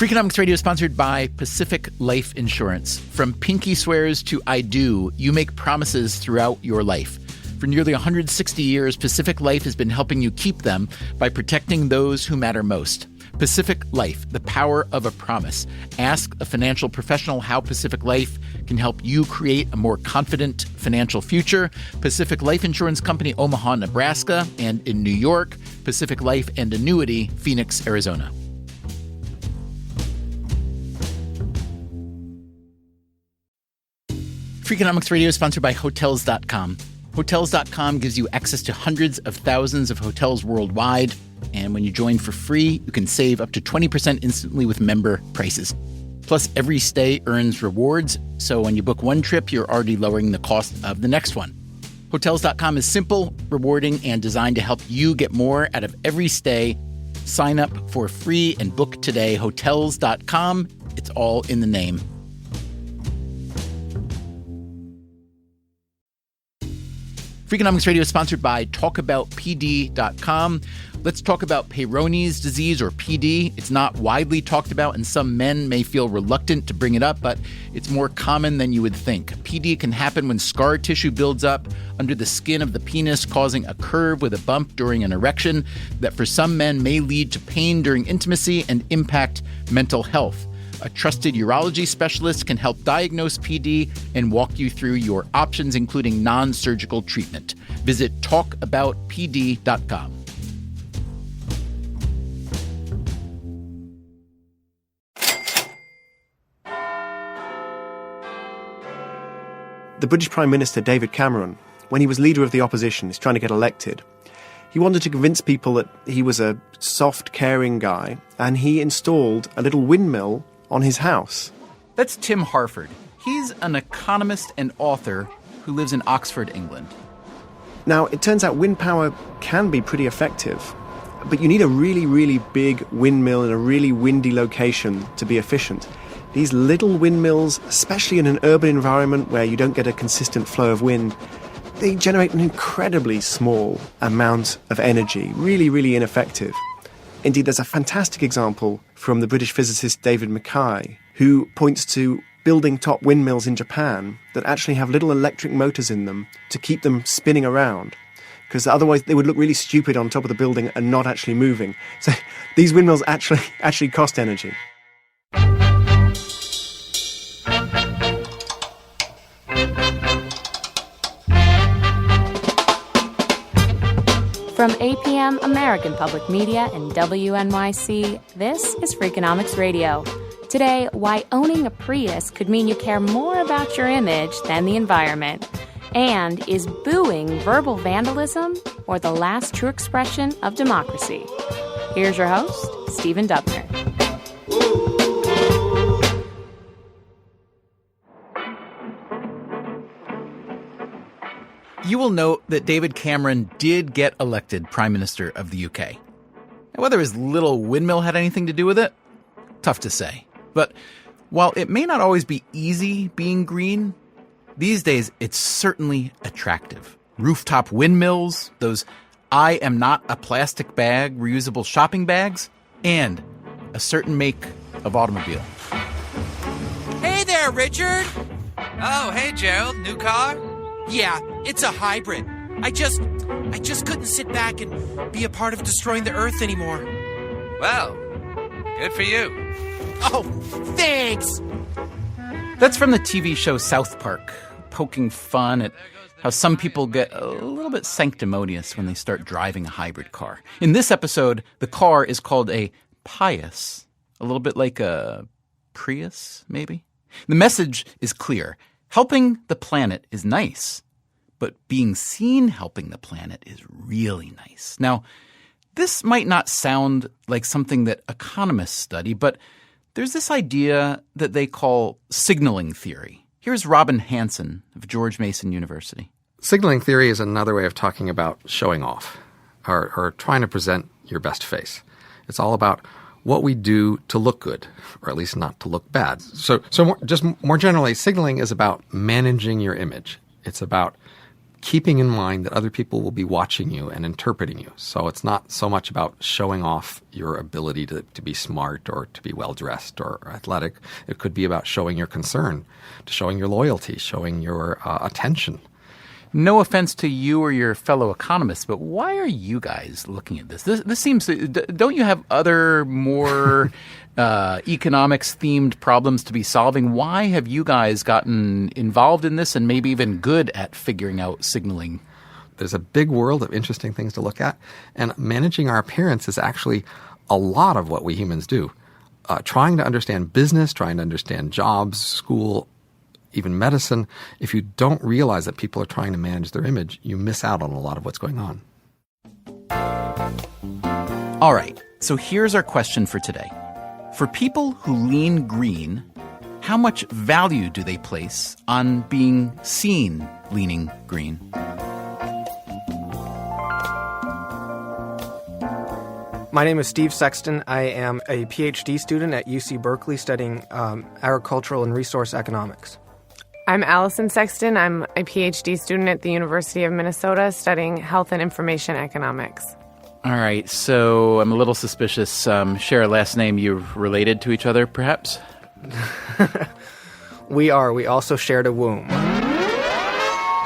Freakonomics Radio is sponsored by Pacific Life Insurance. From pinky swears to I do, you make promises throughout your life. For nearly 160 years, Pacific Life has been helping you keep them by protecting those who matter most. Pacific Life, the power of a promise. Ask a financial professional how Pacific Life can help you create a more confident financial future. Pacific Life Insurance Company, Omaha, Nebraska, and in New York, Pacific Life and Annuity, Phoenix, Arizona. Freakonomics Radio is sponsored by Hotels.com. Hotels.com gives you access to hundreds of thousands of hotels worldwide. And when you join for free, you can save up to 20% instantly with member prices. Plus, every stay earns rewards. So when you book one trip, you're already lowering the cost of the next one. Hotels.com is simple, rewarding, and designed to help you get more out of every stay. Sign up for free and book today. Hotels.com. It's all in the name. Freakonomics Radio is sponsored by TalkAboutPD.com. Let's talk about Peyronie's disease, or PD. It's not widely talked about, and some men may feel reluctant to bring it up, but it's more common than you would think. PD can happen when scar tissue builds up under the skin of the penis, causing a curve with a bump during an erection that for some men may lead to pain during intimacy and impact mental health. A trusted urology specialist can help diagnose PD and walk you through your options, including non-surgical treatment. Visit talkaboutpd.com. The British Prime Minister David Cameron, when he was leader of the opposition, is trying to get elected. He wanted to convince people that he was a soft, caring guy, and he installed a little windmill on his house. That's Tim Harford. He's an economist and author who lives in Oxford, England. Now, it turns out wind power can be pretty effective, but you need a really, really big windmill in a really windy location to be efficient. These little windmills, especially in an urban environment where you don't get a consistent flow of wind, they generate an incredibly small amount of energy, really, really ineffective. Indeed, there's a fantastic example from the British physicist David Mackay, who points to building top windmills in Japan that actually have little electric motors in them to keep them spinning around, because otherwise they would look really stupid on top of the building and not actually moving. So these windmills actually cost energy. From APM American Public Media and WNYC, this is Freakonomics Radio. Today, why owning a Prius could mean you care more about your image than the environment. And is booing verbal vandalism or the last true expression of democracy? Here's your host, Stephen Dubner. You will note that David Cameron did get elected Prime Minister of the UK. Now, whether his little windmill had anything to do with it, tough to say. But while it may not always be easy being green, these days it's certainly attractive. Rooftop windmills, those I am not a plastic bag reusable shopping bags, and a certain make of automobile. Hey there, Richard! Oh, hey, Gerald. New car? Yeah, it's a hybrid. I just couldn't sit back and be a part of destroying the Earth anymore. Well, good for you. Oh, thanks! That's from the TV show South Park, poking fun at how some people get a little bit sanctimonious when they start driving a hybrid car. In this episode, the car is called a Prius, a little bit like a Prius, maybe? The message is clear. Helping the planet is nice, but being seen helping the planet is really nice. Now, this might not sound like something that economists study, but there's this idea that they call signaling theory. Here's Robin Hanson of George Mason University. Signaling theory is another way of talking about showing off or trying to present your best face. It's all about what we do to look good, or at least not to look bad. So more generally, signaling is about managing your image. It's about keeping in mind that other people will be watching you and interpreting you. So it's not so much about showing off your ability to be smart or to be well-dressed or athletic. It could be about showing your concern, to showing your loyalty, showing your attention. No offense to you or your fellow economists, but why are you guys looking at this? This seems – don't you have other more economics-themed problems to be solving? Why have you guys gotten involved in this and maybe even good at figuring out signaling? There's a big world of interesting things to look at, and managing our appearance is actually a lot of what we humans do. Trying to understand business, trying to understand jobs, school, even medicine, if you don't realize that people are trying to manage their image, you miss out on a lot of what's going on. All right, so here's our question for today. For people who lean green, how much value do they place on being seen leaning green? My name is Steve Sexton. I am a PhD student at UC Berkeley studying agricultural and resource economics. I'm Allison Sexton. I'm a PhD student at the University of Minnesota studying health and information economics. All right, so I'm a little suspicious. Share a last name. You're related to each other, perhaps? We are. We also shared a womb.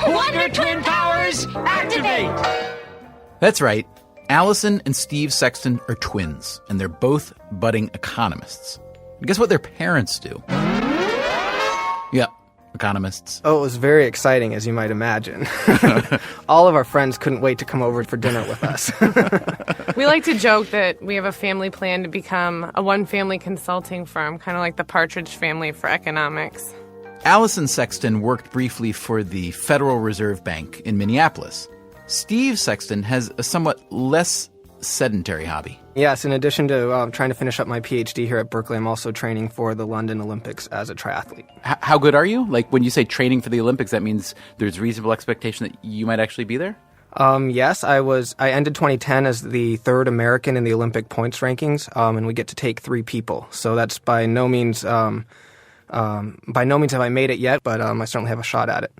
Wonder Twin Powers, activate! That's right. Allison and Steve Sexton are twins, and they're both budding economists. And guess what their parents do? Yeah. Economists. Oh, it was very exciting, as you might imagine. All of our friends couldn't wait to come over for dinner with us. We like to joke that we have a family plan to become a one-family consulting firm, kind of like the Partridge Family for economics. Allison Sexton worked briefly for the Federal Reserve Bank in Minneapolis. Steve Sexton has a somewhat less sedentary hobby. Yes, in addition to trying to finish up my PhD here at Berkeley, I'm also training for the London Olympics as a triathlete. How good are you? Like, when you say training for the Olympics, that means there's reasonable expectation that you might actually be there? Yes, I ended 2010 as the third American in the Olympic points rankings, and we get to take 3 people. So that's by no means have I made it yet, but I certainly have a shot at it.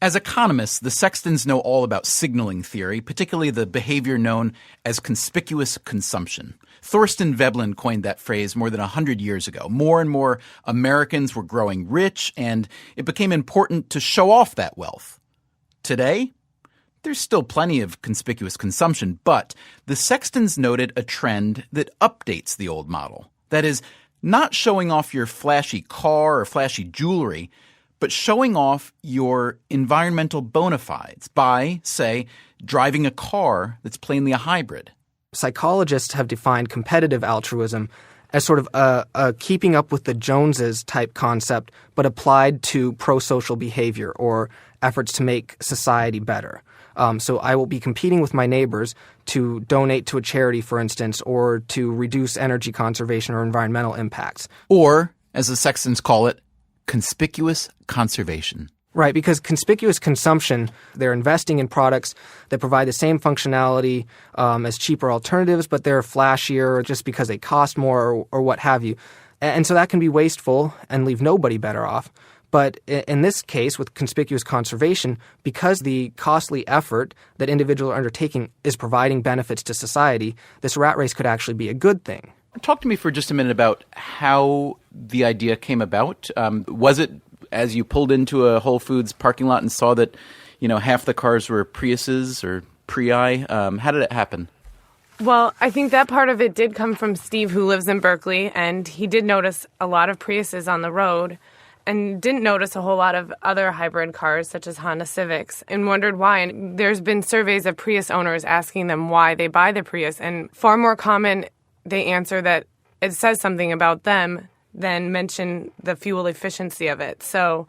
As economists, the Sextons know all about signaling theory, particularly the behavior known as conspicuous consumption. Thorsten Veblen coined that phrase more than 100 years ago. More and more Americans were growing rich, and it became important to show off that wealth. Today, there's still plenty of conspicuous consumption, but the Sextons noted a trend that updates the old model. That is, not showing off your flashy car or flashy jewelry, but showing off your environmental bona fides by, say, driving a car that's plainly a hybrid. Psychologists have defined competitive altruism as sort of a keeping up with the Joneses type concept, but applied to pro-social behavior or efforts to make society better. So I will be competing with my neighbors to donate to a charity, for instance, or to reduce energy conservation or environmental impacts. Or, as the Sextons call it, conspicuous conservation. Right, because conspicuous consumption, they're investing in products that provide the same functionality as cheaper alternatives, but they're flashier just because they cost more or what have you. And so that can be wasteful and leave nobody better off. But in this case, with conspicuous conservation, because the costly effort that individuals are undertaking is providing benefits to society, this rat race could actually be a good thing. Talk to me for just a minute about how the idea came about. Was it as you pulled into a Whole Foods parking lot and saw that, half the cars were Priuses or Prii? How did it happen? Well, I think that part of it did come from Steve, who lives in Berkeley, and he did notice a lot of Priuses on the road and didn't notice a whole lot of other hybrid cars, such as Honda Civics, and wondered why. And there's been surveys of Prius owners asking them why they buy the Prius, and far more common they answer that it says something about them than mention the fuel efficiency of it. So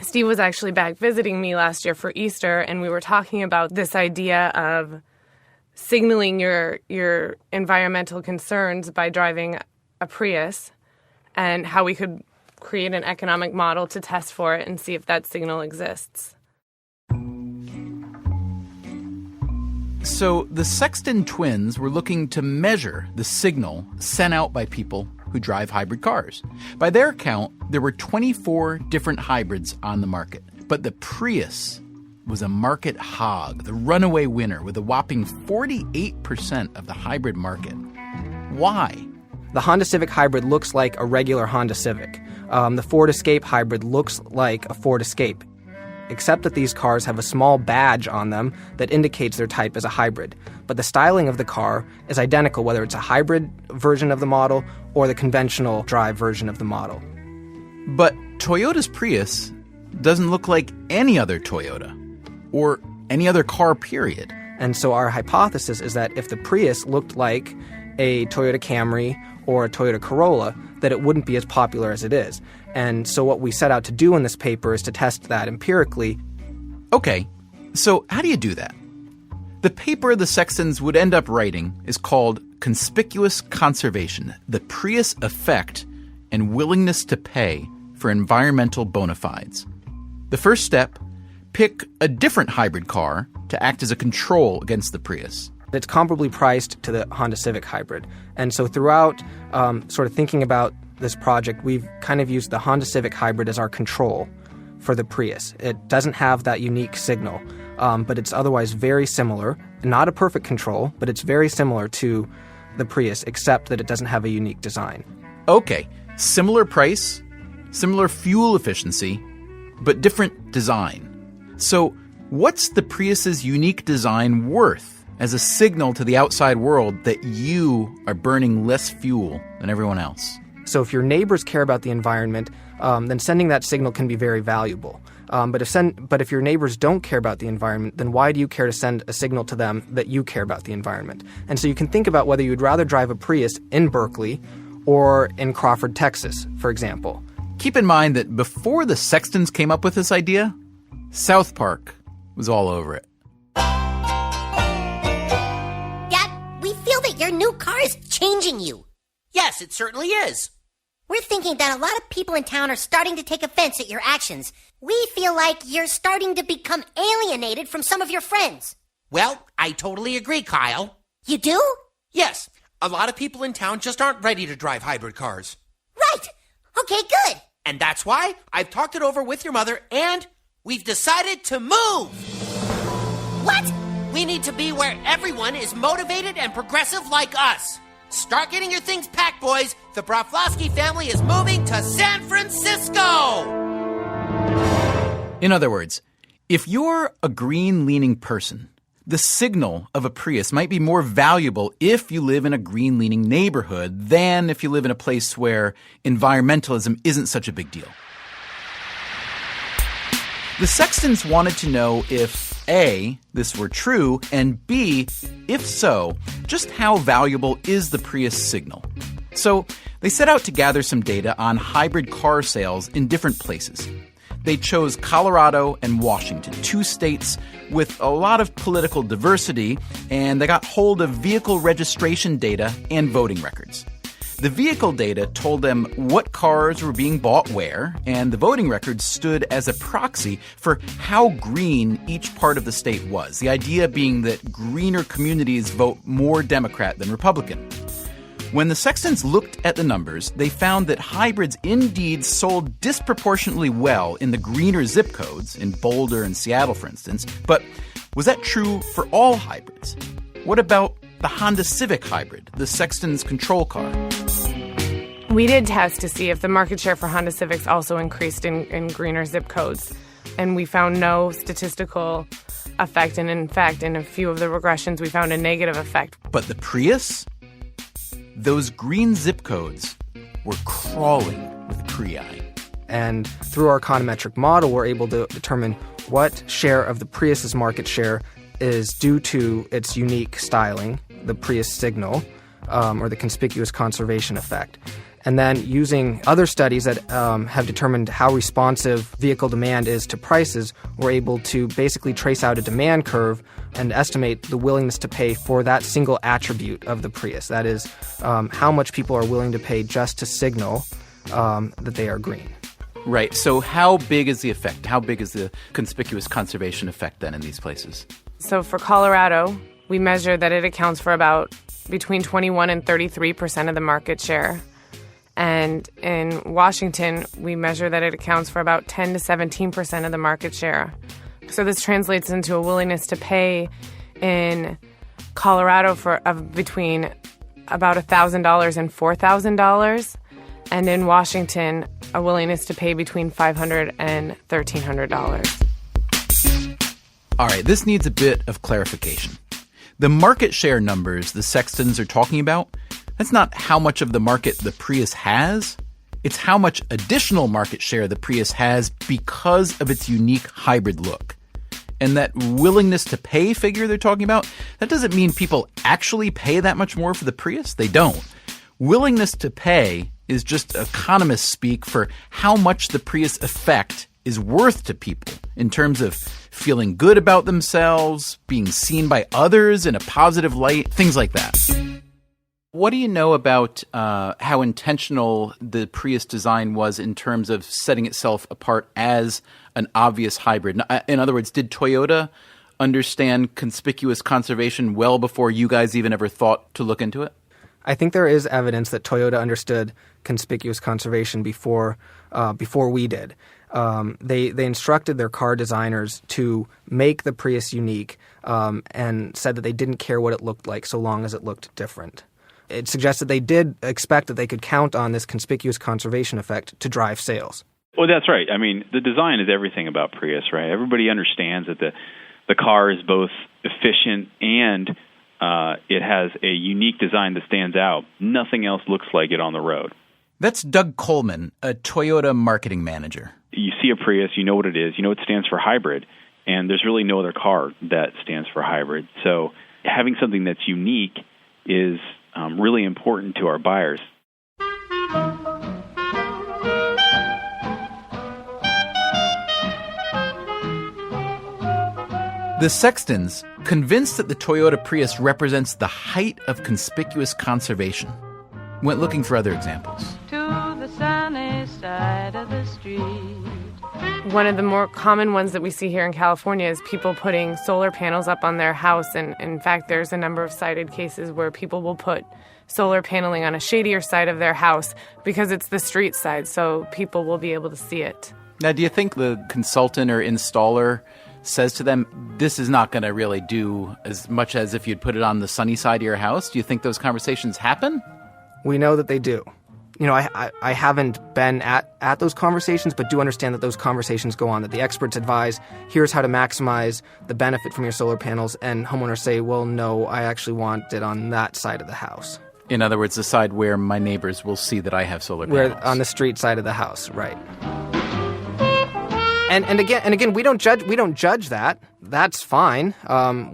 Steve was actually back visiting me last year for Easter, and we were talking about this idea of signaling your environmental concerns by driving a Prius and how we could create an economic model to test for it and see if that signal exists. So the Sexton twins were looking to measure the signal sent out by people who drive hybrid cars. By their count, there were 24 different hybrids on the market. But the Prius was a market hog, the runaway winner with a whopping 48% of the hybrid market. Why? The Honda Civic Hybrid looks like a regular Honda Civic. The Ford Escape Hybrid looks like a Ford Escape, except that these cars have a small badge on them that indicates their type as a hybrid. But the styling of the car is identical whether it's a hybrid version of the model or the conventional drive version of the model. But Toyota's Prius doesn't look like any other Toyota or any other car, period. And so our hypothesis is that if the Prius looked like a Toyota Camry or a Toyota Corolla, that it wouldn't be as popular as it is. And so what we set out to do in this paper is to test that empirically. Okay, so how do you do that? The paper the Sextons would end up writing is called Conspicuous Conservation, the Prius Effect and Willingness to Pay for Environmental Bona Fides. The first step, pick a different hybrid car to act as a control against the Prius. It's comparably priced to the Honda Civic Hybrid. And so throughout sort of thinking about this project, we've kind of used the Honda Civic Hybrid as our control for the Prius. It doesn't have that unique signal, but it's otherwise very similar. Not a perfect control, but it's very similar to the Prius, except that it doesn't have a unique design. Okay, similar price, similar fuel efficiency, but different design. So what's the Prius's unique design worth as a signal to the outside world that you are burning less fuel than everyone else? So if your neighbors care about the environment, then sending that signal can be very valuable. But if your neighbors don't care about the environment, then why do you care to send a signal to them that you care about the environment? And so you can think about whether you'd rather drive a Prius in Berkeley or in Crawford, Texas, for example. Keep in mind that before the Sextons came up with this idea, South Park was all over it. Dad, we feel that your new car is changing you. Yes, it certainly is. We're thinking that a lot of people in town are starting to take offense at your actions. We feel like you're starting to become alienated from some of your friends. Well, I totally agree, Kyle. You do? Yes, a lot of people in town just aren't ready to drive hybrid cars. Right. Okay, good. And that's why I've talked it over with your mother, and we've decided to move. What? We need to be where everyone is motivated and progressive like us. Start getting your things packed, boys. The Broflovsky family is moving to San Francisco. In other words, if you're a green-leaning person, the signal of a Prius might be more valuable if you live in a green-leaning neighborhood than if you live in a place where environmentalism isn't such a big deal. The Sextons wanted to know if A, this were true, and B, if so, just how valuable is the Prius signal? So they set out to gather some data on hybrid car sales in different places. They chose Colorado and Washington, two states with a lot of political diversity, and they got hold of vehicle registration data and voting records. The vehicle data told them what cars were being bought where, and the voting records stood as a proxy for how green each part of the state was, the idea being that greener communities vote more Democrat than Republican. When the Sextons looked at the numbers, they found that hybrids indeed sold disproportionately well in the greener zip codes, in Boulder and Seattle, for instance. But was that true for all hybrids? What about the Honda Civic Hybrid, the Sextons' control car? We did test to see if the market share for Honda Civics also increased in greener zip codes, and we found no statistical effect, and in fact, in a few of the regressions, we found a negative effect. But the Prius? Those green zip codes were crawling with Prii. And through our econometric model, we're able to determine what share of the Prius's market share is due to its unique styling, the Prius signal, or the conspicuous conservation effect. And then using other studies that have determined how responsive vehicle demand is to prices, we're able to basically trace out a demand curve and estimate the willingness to pay for that single attribute of the Prius. That is, how much people are willing to pay just to signal that they are green. Right. So how big is the effect? How big is the conspicuous conservation effect then in these places? So for Colorado, we measure that it accounts for about between 21 and 33% of the market share. And in Washington, we measure that it accounts for about 10 to 17% of the market share. So this translates into a willingness to pay in Colorado for between about $1,000 and $4,000, and in Washington, a willingness to pay between $500 and $1,300. All right, this needs a bit of clarification. The market share numbers the Sextons are talking about, that's not how much of the market the Prius has. It's how much additional market share the Prius has because of its unique hybrid look. And that willingness to pay figure they're talking about, that doesn't mean people actually pay that much more for the Prius. They don't. Willingness to pay is just economist speak for how much the Prius effect is worth to people in terms of feeling good about themselves, being seen by others in a positive light, things like that. What do you know about how intentional the Prius design was in terms of setting itself apart as an obvious hybrid? In other words, did Toyota understand conspicuous conservation well before you guys even ever thought to look into it? I think there is evidence that Toyota understood conspicuous conservation before we did. They instructed their car designers to make the Prius unique and said that they didn't care what it looked like so long as it looked different. It suggests that they did expect that they could count on this conspicuous conservation effect to drive sales. Well, that's right. I mean, the design is everything about Prius, right? Everybody understands that the car is both efficient and it has a unique design that stands out. Nothing else looks like it on the road. That's Doug Coleman, a Toyota marketing manager. You see a Prius, you know what it is, you know it stands for hybrid, and there's really no other car that stands for hybrid. So having something that's unique is really important to our buyers. The Sextons, convinced that the Toyota Prius represents the height of conspicuous conservation, went looking for other examples. To the sunny side of the street. One of the more common ones that we see here in California is people putting solar panels up on their house. And in fact, there's a number of cited cases where people will put solar paneling on a shadier side of their house because it's the street side, so people will be able to see it. Now, do you think the consultant or installer says to them, this is not going to really do as much as if you'd put it on the sunny side of your house? Do you think those conversations happen? We know that they do. You know, I haven't been at those conversations, but do understand that those conversations go on, that the experts advise, here's how to maximize the benefit from your solar panels, and homeowners say, well, no, I actually want it on that side of the house. In other words, the side where my neighbors will see that I have solar panels. Where on the street side of the house, right. And again, we don't judge that. That's fine.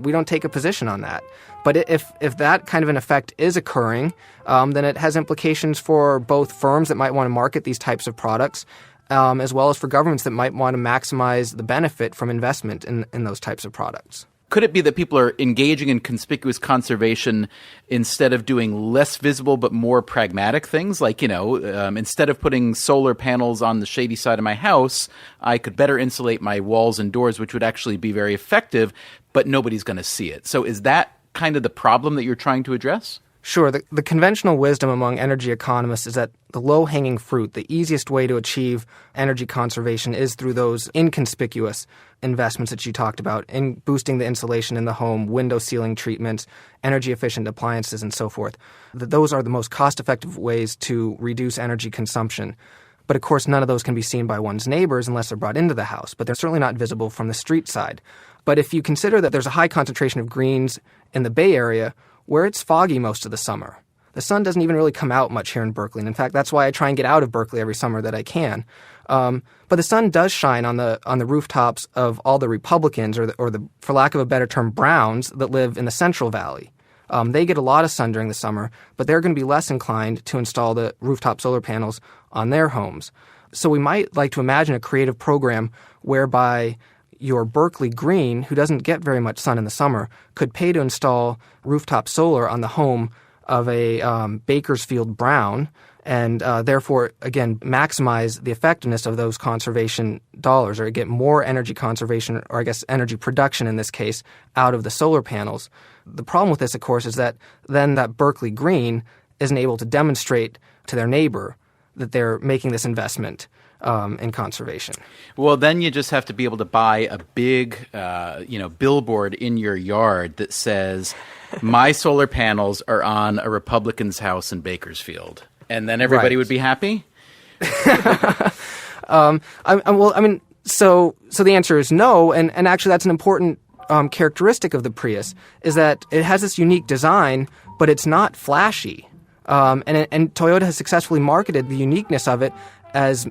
We don't take a position on that. But if that kind of an effect is occurring, then it has implications for both firms that might want to market these types of products, as well as for governments that might want to maximize the benefit from investment in those types of products. Could it be that people are engaging in conspicuous conservation instead of doing less visible but more pragmatic things? Like, instead of putting solar panels on the shady side of my house, I could better insulate my walls and doors, which would actually be very effective, but nobody's going to see it. So is that kind of the problem that you're trying to address? Sure. The conventional wisdom among energy economists is that the low-hanging fruit, the easiest way to achieve energy conservation is through those inconspicuous investments that you talked about, in boosting the insulation in the home, window sealing treatments, energy-efficient appliances, and so forth. Those are the most cost-effective ways to reduce energy consumption. But of course, none of those can be seen by one's neighbors unless they're brought into the house, but they're certainly not visible from the street side. But if you consider that there's a high concentration of greens in the Bay Area, where it's foggy most of the summer, the sun doesn't even really come out much here in Berkeley. And in fact, that's why I try and get out of Berkeley every summer that I can. But the sun does shine on the rooftops of all the Republicans, or the, for lack of a better term, Browns that live in the Central Valley. They get a lot of sun during the summer, but they're going to be less inclined to install the rooftop solar panels on their homes. So we might like to imagine a creative program whereby your Berkeley green, who doesn't get very much sun in the summer, could pay to install rooftop solar on the home of a Bakersfield Brown, and therefore, again, maximize the effectiveness of those conservation dollars, or get more energy conservation, or I guess energy production in this case, out of the solar panels. The problem with this, of course, is that then that Berkeley green isn't able to demonstrate to their neighbor that they're making this investment in conservation. Well, then you just have to be able to buy a big, billboard in your yard that says, "My solar panels are on a Republican's house in Bakersfield," and then everybody would be happy. So the answer is no, and actually that's an important characteristic of the Prius, is that it has this unique design, but it's not flashy. And Toyota has successfully marketed the uniqueness of it as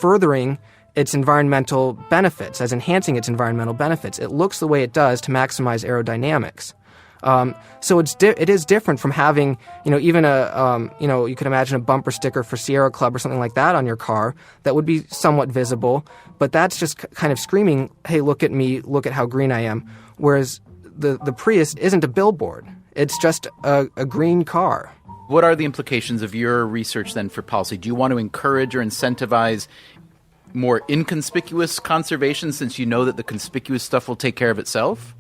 furthering its environmental benefits, as enhancing its environmental benefits. It looks the way it does to maximize aerodynamics. So it is different from having, even you could imagine a bumper sticker for Sierra Club or something like that on your car that would be somewhat visible, but that's just kind of screaming, "Hey, look at me, look at how green I am." Whereas the Prius isn't a billboard. It's just a green car. What are the implications of your research then for policy? Do you want to encourage or incentivize more inconspicuous conservation, since you know that the conspicuous stuff will take care of itself?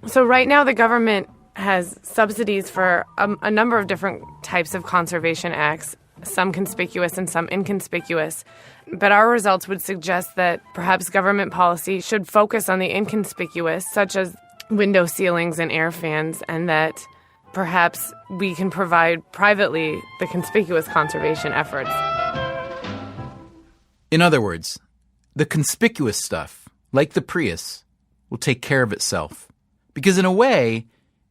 So right now the government has subsidies for a number of different types of conservation acts, some conspicuous and some inconspicuous. But our results would suggest that perhaps government policy should focus on the inconspicuous, such as window ceilings and air fans, and that perhaps we can provide privately the conspicuous conservation efforts. In other words, the conspicuous stuff, like the Prius, will take care of itself. Because in a way,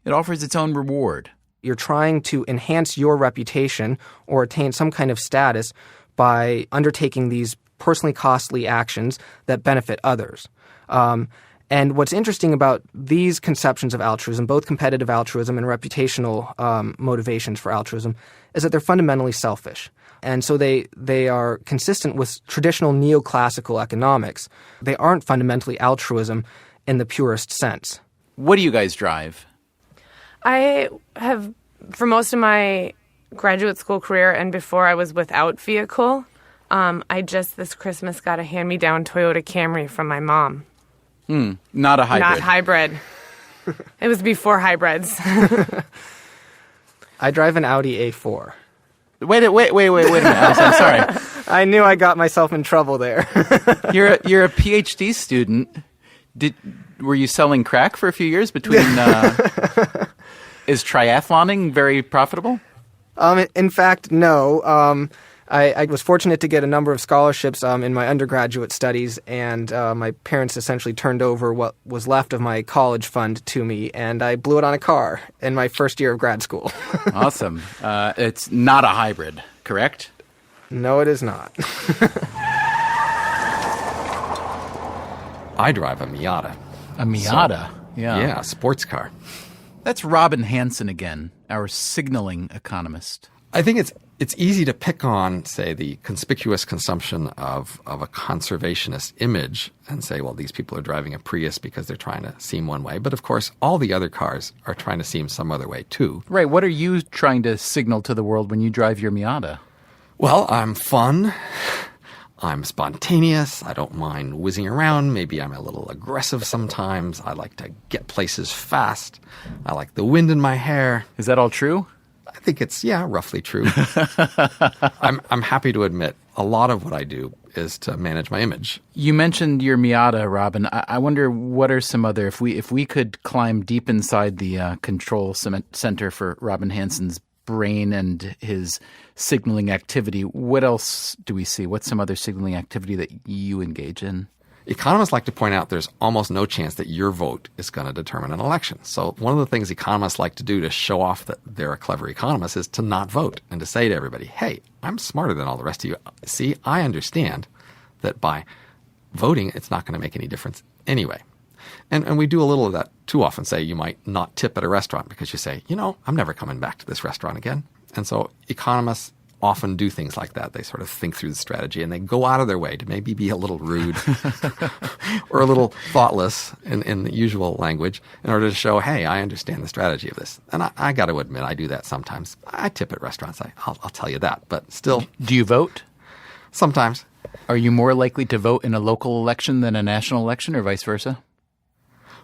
it offers its own reward. You're trying to enhance your reputation or attain some kind of status by undertaking these personally costly actions that benefit others. And what's interesting about these conceptions of altruism, both competitive altruism and reputational motivations for altruism, is that they're fundamentally selfish. And so they are consistent with traditional neoclassical economics. They aren't fundamentally altruism in the purest sense. What do you guys drive? I have, for most of my graduate school career and before I was without vehicle, I just this Christmas got a hand-me-down Toyota Camry from my mom. Not a hybrid. Not hybrid. It was before hybrids. I drive an Audi A4. Wait a minute. I'm sorry. I knew I got myself in trouble there. You're a PhD student. Were you selling crack for a few years between? Is triathloning very profitable? In fact, no. I was fortunate to get a number of scholarships in my undergraduate studies, and my parents essentially turned over what was left of my college fund to me, and I blew it on a car in my first year of grad school. Awesome. It's not a hybrid, correct? No, it is not. I drive a Miata. A Miata? Yeah, a sports car. That's Robin Hanson again, our signaling economist. I think it's easy to pick on, say, the conspicuous consumption of a conservationist image and say, well, these people are driving a Prius because they're trying to seem one way. But of course, all the other cars are trying to seem some other way too. Right. What are you trying to signal to the world when you drive your Miata? Well, I'm fun. I'm spontaneous. I don't mind whizzing around. Maybe I'm a little aggressive sometimes. I like to get places fast. I like the wind in my hair. Is that all true? I think it's, roughly true. I'm happy to admit a lot of what I do is to manage my image. You mentioned your Miata, Robin. I wonder what are some other, if we could climb deep inside the control center for Robin Hanson's brain and his signaling activity, what else do we see? What's some other signaling activity that you engage in? Economists like to point out there's almost no chance that your vote is going to determine an election. So one of the things economists like to do to show off that they're a clever economist is to not vote and to say to everybody, hey, I'm smarter than all the rest of you. See, I understand that by voting, it's not going to make any difference anyway. And we do a little of that too often. Say you might not tip at a restaurant because you say, I'm never coming back to this restaurant again. And so economists often do things like that. They sort of think through the strategy and they go out of their way to maybe be a little rude or a little thoughtless in the usual language in order to show, hey, I understand the strategy of this. And I got to admit, I do that sometimes. I tip at restaurants. I'll tell you that. But still. Do you vote? Sometimes. Are you more likely to vote in a local election than a national election or vice versa?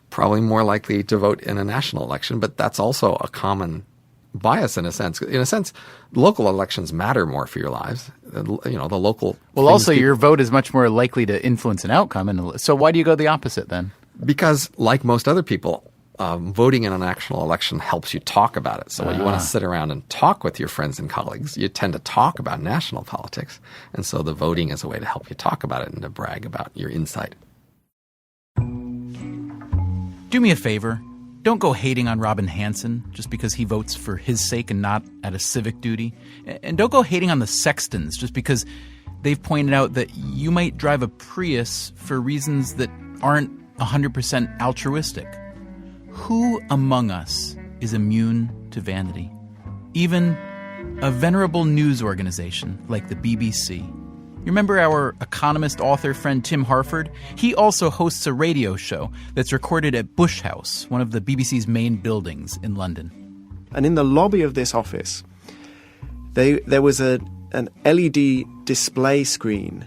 Probably more likely to vote in a national election, but that's also a common bias in a sense. In a sense, local elections matter more for your lives. The local. Well, also your vote is much more likely to influence an outcome. And so why do you go the opposite then? Because like most other people, voting in an actual election helps you talk about it. So when you want to sit around and talk with your friends and colleagues, you tend to talk about national politics. And so the voting is a way to help you talk about it and to brag about your insight. Do me a favor. Don't go hating on Robin Hanson just because he votes for his sake and not out of civic duty. And don't go hating on the Sextons just because they've pointed out that you might drive a Prius for reasons that aren't 100% altruistic. Who among us is immune to vanity? Even a venerable news organization like the BBC. You remember our economist author friend Tim Harford? He also hosts a radio show that's recorded at Bush House, one of the BBC's main buildings in London. And in the lobby of this office, there was an LED display screen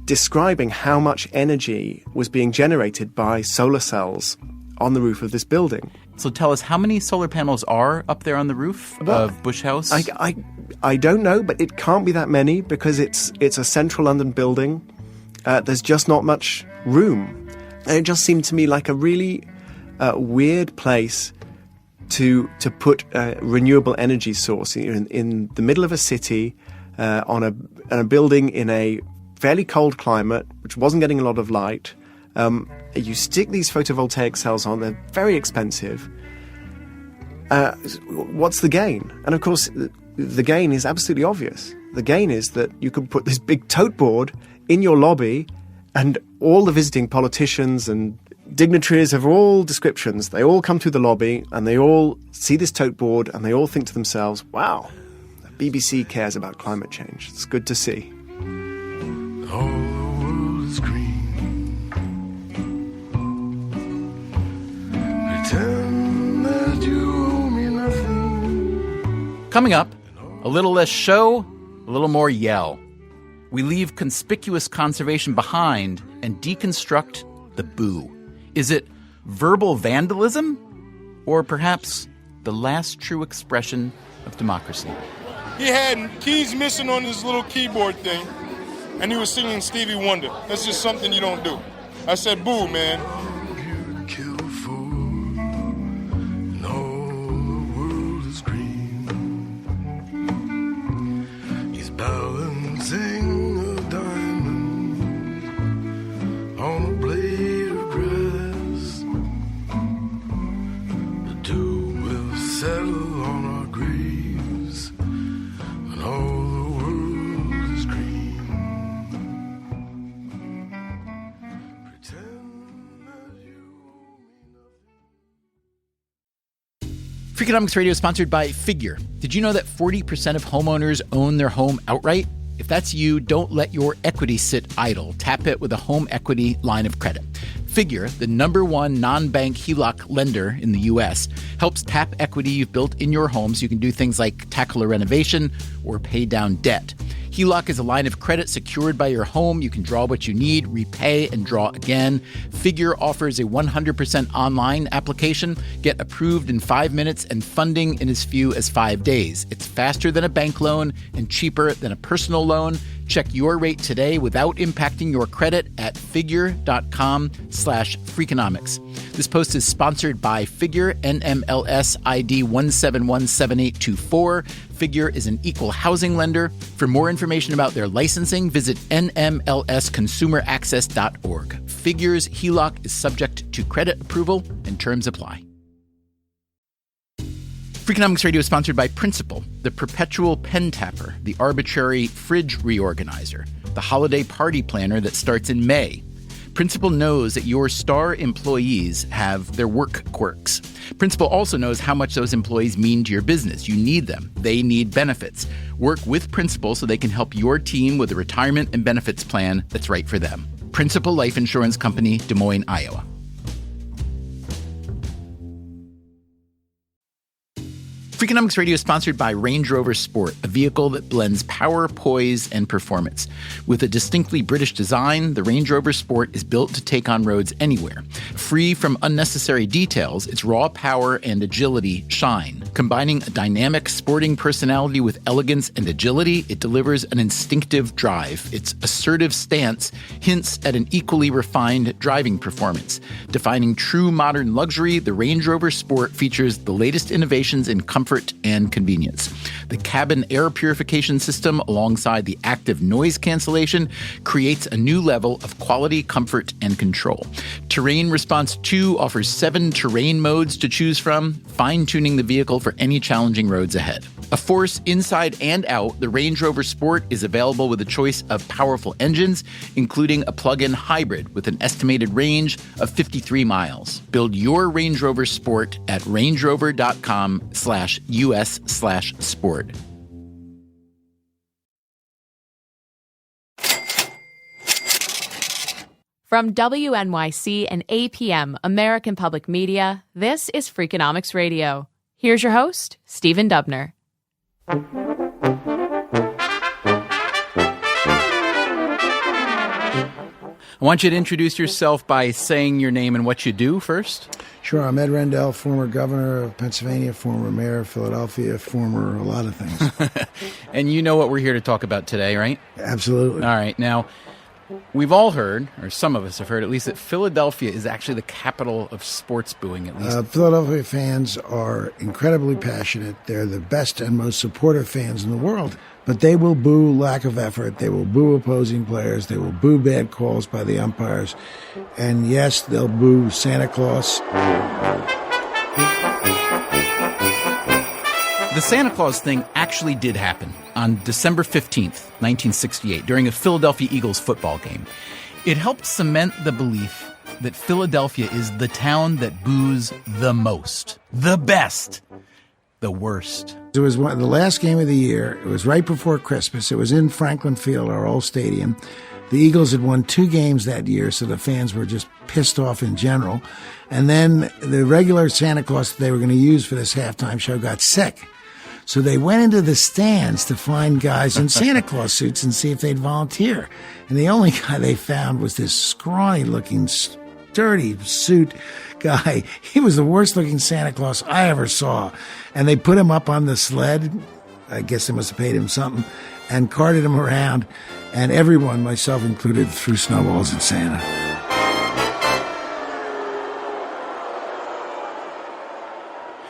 describing how much energy was being generated by solar cells on the roof of this building. So tell us, how many solar panels are up there on the roof of Bush House? I don't know, but it can't be that many because it's a central London building. There's just not much room. And it just seemed to me like a really weird place to put a renewable energy source in the middle of a city, on a building in a fairly cold climate, which wasn't getting a lot of light. You stick these photovoltaic cells on, they're very expensive. What's the gain? And of course, the gain is absolutely obvious. The gain is that you can put this big tote board in your lobby, and all the visiting politicians and dignitaries of all descriptions, they all come through the lobby and they all see this tote board and they all think to themselves, wow, the BBC cares about climate change. It's good to see. All the world is green. Pretend that you owe me nothing. Coming up, a little less show, a little more yell. We leave conspicuous conservation behind and deconstruct the boo. Is it verbal vandalism? Or perhaps the last true expression of democracy? He had keys missing on his little keyboard thing, and he was singing Stevie Wonder. That's just something you don't do. I said, boo, man. Kill a fool, and all the world is green. He's balancing a diamond on a blade of grass. The dew will settle on our graves, and all the world is green. Freakonomics Radio is sponsored by Figure. Did you know that 40% of homeowners own their home outright? If that's you, don't let your equity sit idle. Tap it with a home equity line of credit. Figure, the #1 non-bank HELOC lender in the U.S., helps tap equity you've built in your home so you can do things like tackle a renovation or pay down debt. HELOC is a line of credit secured by your home. You can draw what you need, repay, and draw again. Figure offers a 100% online application. Get approved in 5 minutes and funding in as few as 5 days. It's faster than a bank loan and cheaper than a personal loan. Check your rate today without impacting your credit at figure.com/Freakonomics. This post is sponsored by Figure, NMLS ID 1717824. Figure is an equal housing lender. For more information about their licensing, visit nmlsconsumeraccess.org. Figure's HELOC is subject to credit approval and terms apply. Freakonomics Radio is sponsored by Principal, the perpetual pen tapper, the arbitrary fridge reorganizer, the holiday party planner that starts in May. Principal knows that your star employees have their work quirks. Principal also knows how much those employees mean to your business. You need them. They need benefits. Work with Principal so they can help your team with a retirement and benefits plan that's right for them. Principal Life Insurance Company, Des Moines, Iowa. Freakonomics Radio is sponsored by Range Rover Sport, a vehicle that blends power, poise, and performance. With a distinctly British design, the Range Rover Sport is built to take on roads anywhere. Free from unnecessary details, its raw power and agility shine. Combining a dynamic sporting personality with elegance and agility, it delivers an instinctive drive. Its assertive stance hints at an equally refined driving performance. Defining true modern luxury, the Range Rover Sport features the latest innovations in comfort and convenience. The cabin air purification system, alongside the active noise cancellation, creates a new level of quality, comfort, and control. Terrain Response 2 offers 7 terrain modes to choose from, fine-tuning the vehicle for any challenging roads ahead. A force inside and out, the Range Rover Sport is available with a choice of powerful engines, including a plug-in hybrid with an estimated range of 53 miles. Build your Range Rover Sport at rangerover.com/US/sport. From WNYC and APM, American Public Media, this is Freakonomics Radio. Here's your host, Stephen Dubner. I want you to introduce yourself by saying your name and what you do first. Sure, I'm Ed Rendell, former governor of Pennsylvania, former mayor of Philadelphia, former a lot of things. And you know what we're here to talk about today, right? Absolutely. All right. Now, we've all heard, or some of us have heard at least, that Philadelphia is actually the capital of sports booing, at least. Philadelphia fans are incredibly passionate. They're the best and most supportive fans in the world. But they will boo lack of effort. They will boo opposing players. They will boo bad calls by the umpires. And yes, they'll boo Santa Claus. The Santa Claus thing actually did happen on December 15th, 1968, during a Philadelphia Eagles football game. It helped cement the belief that Philadelphia is the town that boos the most, the best, the worst. It was the last game of the year. It was right before Christmas. It was in Franklin Field, our old stadium. The Eagles had won 2 games that year, so the fans were just pissed off in general. And then the regular Santa Claus that they were going to use for this halftime show got sick. So they went into the stands to find guys in Santa Claus suits and see if they'd volunteer. And the only guy they found was this scrawny-looking, dirty suit guy. He was the worst-looking Santa Claus I ever saw. And they put him up on the sled. I guess they must have paid him something. And carted him around. And everyone, myself included, threw snowballs at Santa.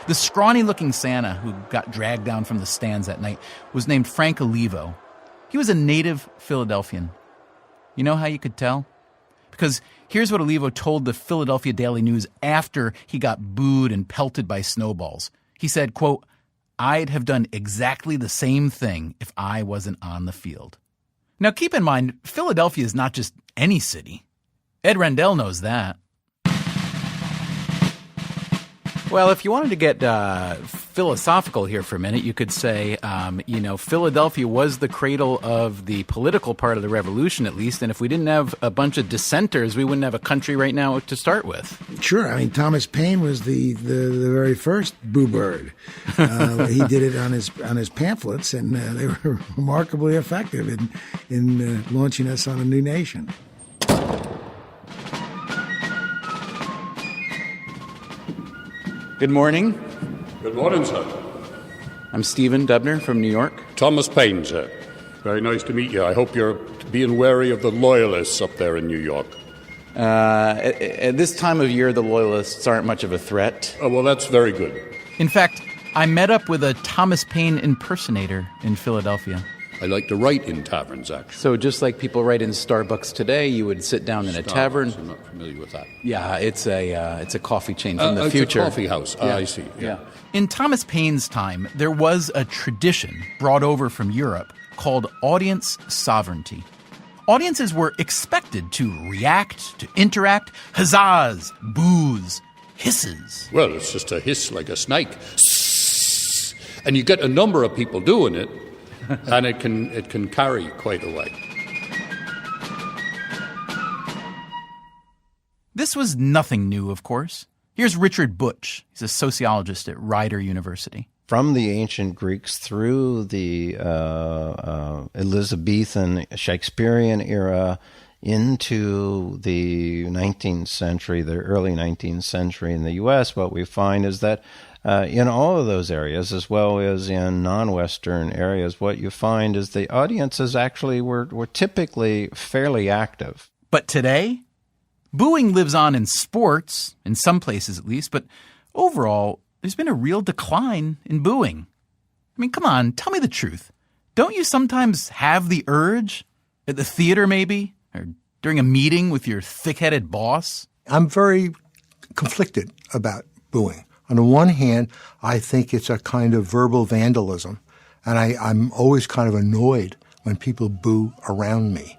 The scrawny-looking Santa who got dragged down from the stands that night was named Frank Olivo. He was a native Philadelphian. You know how you could tell? Because here's what Olivo told the Philadelphia Daily News after he got booed and pelted by snowballs. He said, quote, "I'd have done exactly the same thing if I wasn't on the field." Now keep in mind, Philadelphia is not just any city. Ed Rendell knows that. Well, if you wanted to get philosophical here for a minute, you could say, Philadelphia was the cradle of the political part of the revolution, at least. And if we didn't have a bunch of dissenters, we wouldn't have a country right now to start with. Sure. I mean, Thomas Paine was the very first boo bird. He did it on his pamphlets, and they were remarkably effective in launching us on a new nation. Good morning. Good morning, sir. I'm Stephen Dubner from New York. Thomas Paine, sir. Very nice to meet you. I hope you're being wary of the loyalists up there in New York. At this time of year, the loyalists aren't much of a threat. Oh, well, that's very good. In fact, I met up with a Thomas Paine impersonator in Philadelphia. I like to write in taverns, actually. So just like people write in Starbucks today, you would sit down in a tavern. I'm not familiar with that. Yeah, it's a coffee chain from the future. It's a coffee house. Yeah. I see. Yeah. In Thomas Paine's time, there was a tradition brought over from Europe called audience sovereignty. Audiences were expected to react, to interact, huzzas, boos, hisses. Well, it's just a hiss like a snake. And you get a number of people doing it, and it can carry quite a way. This was nothing new, of course. Here's Richard Butch. He's a sociologist at Rider University. From the ancient Greeks through the Elizabethan Shakespearean era into the 19th century, the early 19th century in the U.S., what we find is that In all of those areas, as well as in non-Western areas, what you find is the audiences actually were typically fairly active. But today, booing lives on in sports, in some places at least, but overall, there's been a real decline in booing. I mean, come on, tell me the truth. Don't you sometimes have the urge? At the theater, maybe? Or during a meeting with your thick-headed boss? I'm very conflicted about booing. On the one hand, I think it's a kind of verbal vandalism, and I'm always kind of annoyed when people boo around me.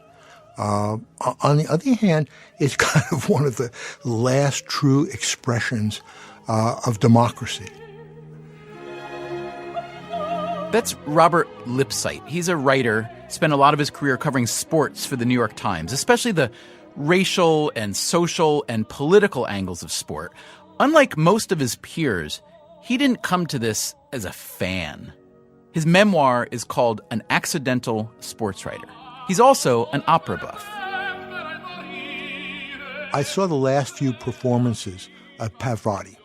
On the other hand, it's kind of one of the last true expressions of democracy. That's Robert Lipsyte. He's a writer, spent a lot of his career covering sports for the New York Times, especially the racial and social and political angles of sport. Unlike most of his peers, he didn't come to this as a fan. His memoir is called An Accidental Sports Writer. He's also an opera buff. I saw the last few performances of Pavarotti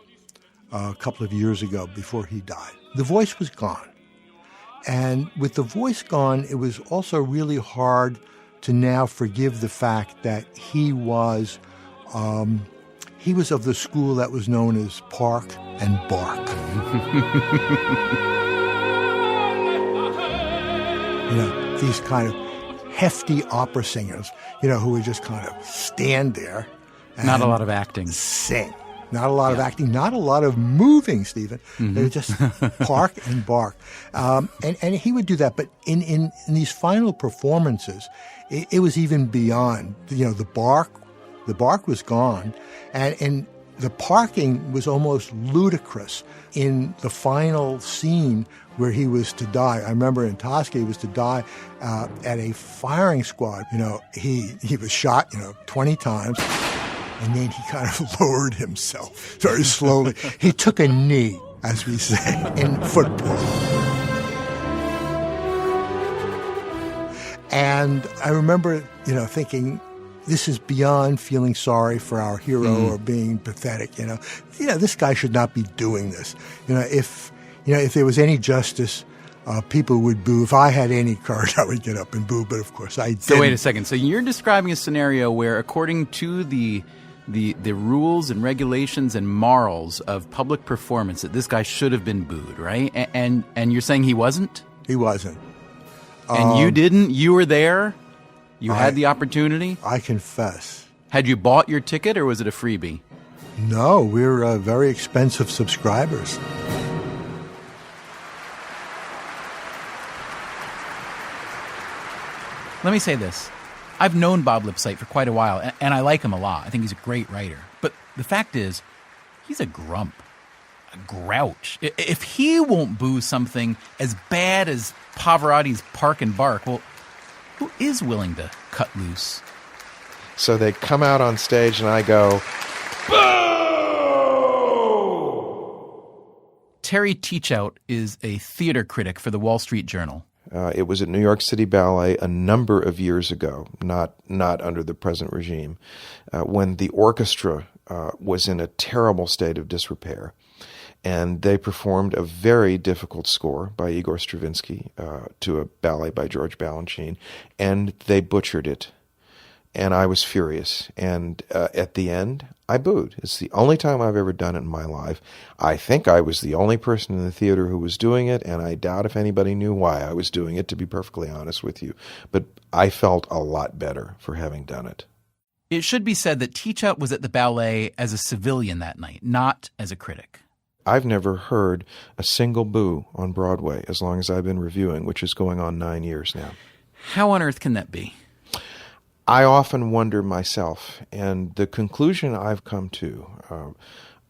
a couple of years ago before he died. The voice was gone. And with the voice gone, it was also really hard to now forgive the fact that he was of the school that was known as Park and Bark. These kind of hefty opera singers, who would just kind of stand there. And not a lot of acting. Sing. Not a lot of acting, not a lot of moving, Stephen. Mm-hmm. They were just Park and Bark. And he would do that. But in these final performances, it was even beyond. The bark was gone. And the parking was almost ludicrous in the final scene where he was to die. I remember in Tosca, he was to die at a firing squad. He was shot, 20 times. And then he kind of lowered himself very slowly. He took a knee, as we say, in football. And I remember, thinking, this is beyond feeling sorry for our hero or being pathetic. This guy should not be doing this. If there was any justice, people would boo. If I had any courage, I would get up and boo. But of course, I didn't. So wait a second. So you're describing a scenario where, according to the rules and regulations and morals of public performance, that this guy should have been booed, right? And you're saying he wasn't? He wasn't. And you didn't? You were there? You had the opportunity? I confess. Had you bought your ticket, or was it a freebie? No, we're very expensive subscribers. Let me say this. I've known Bob Lipsyte for quite a while, and I like him a lot. I think he's a great writer. But the fact is, he's a grump, a grouch. If he won't boo something as bad as Pavarotti's Park and Bark, well, who is willing to cut loose? So they come out on stage, and I go, boo! Terry Teachout is a theater critic for the Wall Street Journal. It was at New York City Ballet a number of years ago, not under the present regime, when the orchestra was in a terrible state of disrepair. And they performed a very difficult score by Igor Stravinsky to a ballet by George Balanchine, and they butchered it. And I was furious. And at the end, I booed. It's the only time I've ever done it in my life. I think I was the only person in the theater who was doing it, and I doubt if anybody knew why I was doing it, to be perfectly honest with you. But I felt a lot better for having done it. It should be said that Teachout was at the ballet as a civilian that night, not as a critic. I've never heard a single boo on Broadway as long as I've been reviewing, which is going on 9 years now. How on earth can that be? I often wonder myself, and the conclusion I've come to,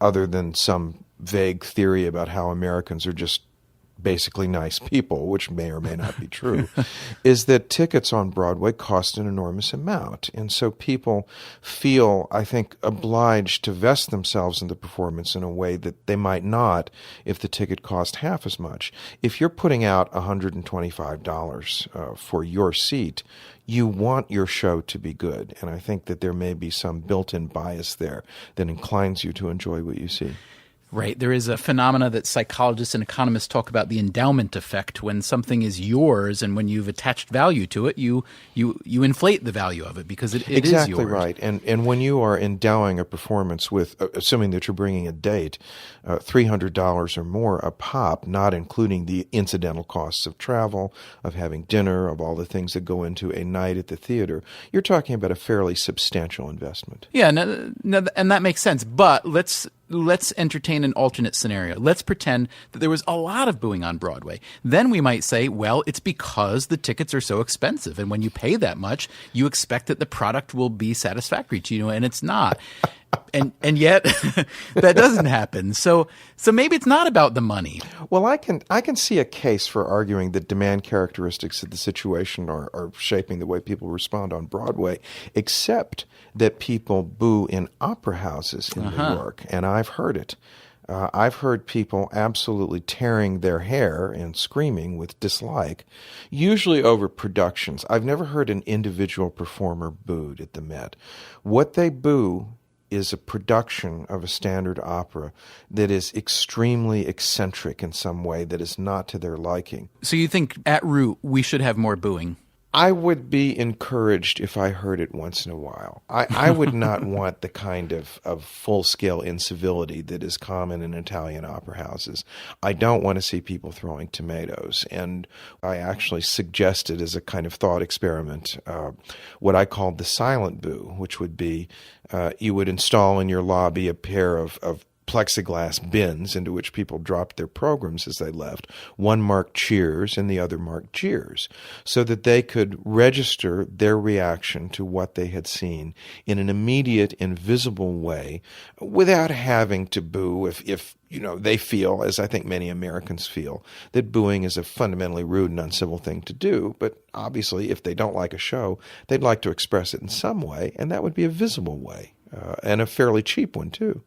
other than some vague theory about how Americans are just basically nice people, which may or may not be true, is that tickets on Broadway cost an enormous amount. And so people feel, I think, obliged to vest themselves in the performance in a way that they might not if the ticket cost half as much. If you're putting out $125 for your seat, you want your show to be good. And I think that there may be some built-in bias there that inclines you to enjoy what you see. Right. There is a phenomena that psychologists and economists talk about, the endowment effect. When something is yours and when you've attached value to it, you inflate the value of it because it is yours. Exactly right. And when you are endowing a performance with, assuming that you're bringing a date, $300 or more a pop, not including the incidental costs of travel, of having dinner, of all the things that go into a night at the theater, you're talking about a fairly substantial investment. Yeah, no, and that makes sense. But let's entertain an alternate scenario. Let's pretend that there was a lot of booing on Broadway. Then we might say, well, it's because the tickets are so expensive. And when you pay that much, you expect that the product will be satisfactory to you, and it's not. And yet that doesn't happen. So maybe it's not about the money. Well, I can see a case for arguing that demand characteristics of the situation are shaping the way people respond on Broadway, except that people boo in opera houses in New York, and I've heard it. I've heard people absolutely tearing their hair and screaming with dislike, usually over productions. I've never heard an individual performer booed at the Met. What they boo is a production of a standard opera that is extremely eccentric in some way that is not to their liking. So you think at root we should have more booing? I would be encouraged if I heard it once in a while. I would not want the kind of full-scale incivility that is common in Italian opera houses. I don't want to see people throwing tomatoes. And I actually suggested as a kind of thought experiment what I called the silent boo, which would be you would install in your lobby a pair of plexiglass bins into which people dropped their programs as they left, one marked cheers and the other marked jeers, so that they could register their reaction to what they had seen in an immediate and visible way without having to boo if they feel, as I think many Americans feel, that booing is a fundamentally rude and uncivil thing to do. But obviously, if they don't like a show, they'd like to express it in some way, and that would be a visible way, and a fairly cheap one, too.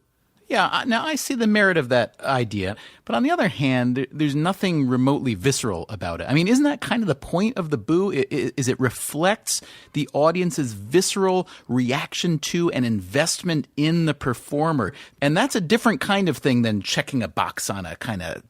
Yeah, now I see the merit of that idea, but on the other hand, there's nothing remotely visceral about it. I mean, isn't that kind of the point of the boo? Is it reflects the audience's visceral reaction to and investment in the performer. And that's a different kind of thing than checking a box on a kind of,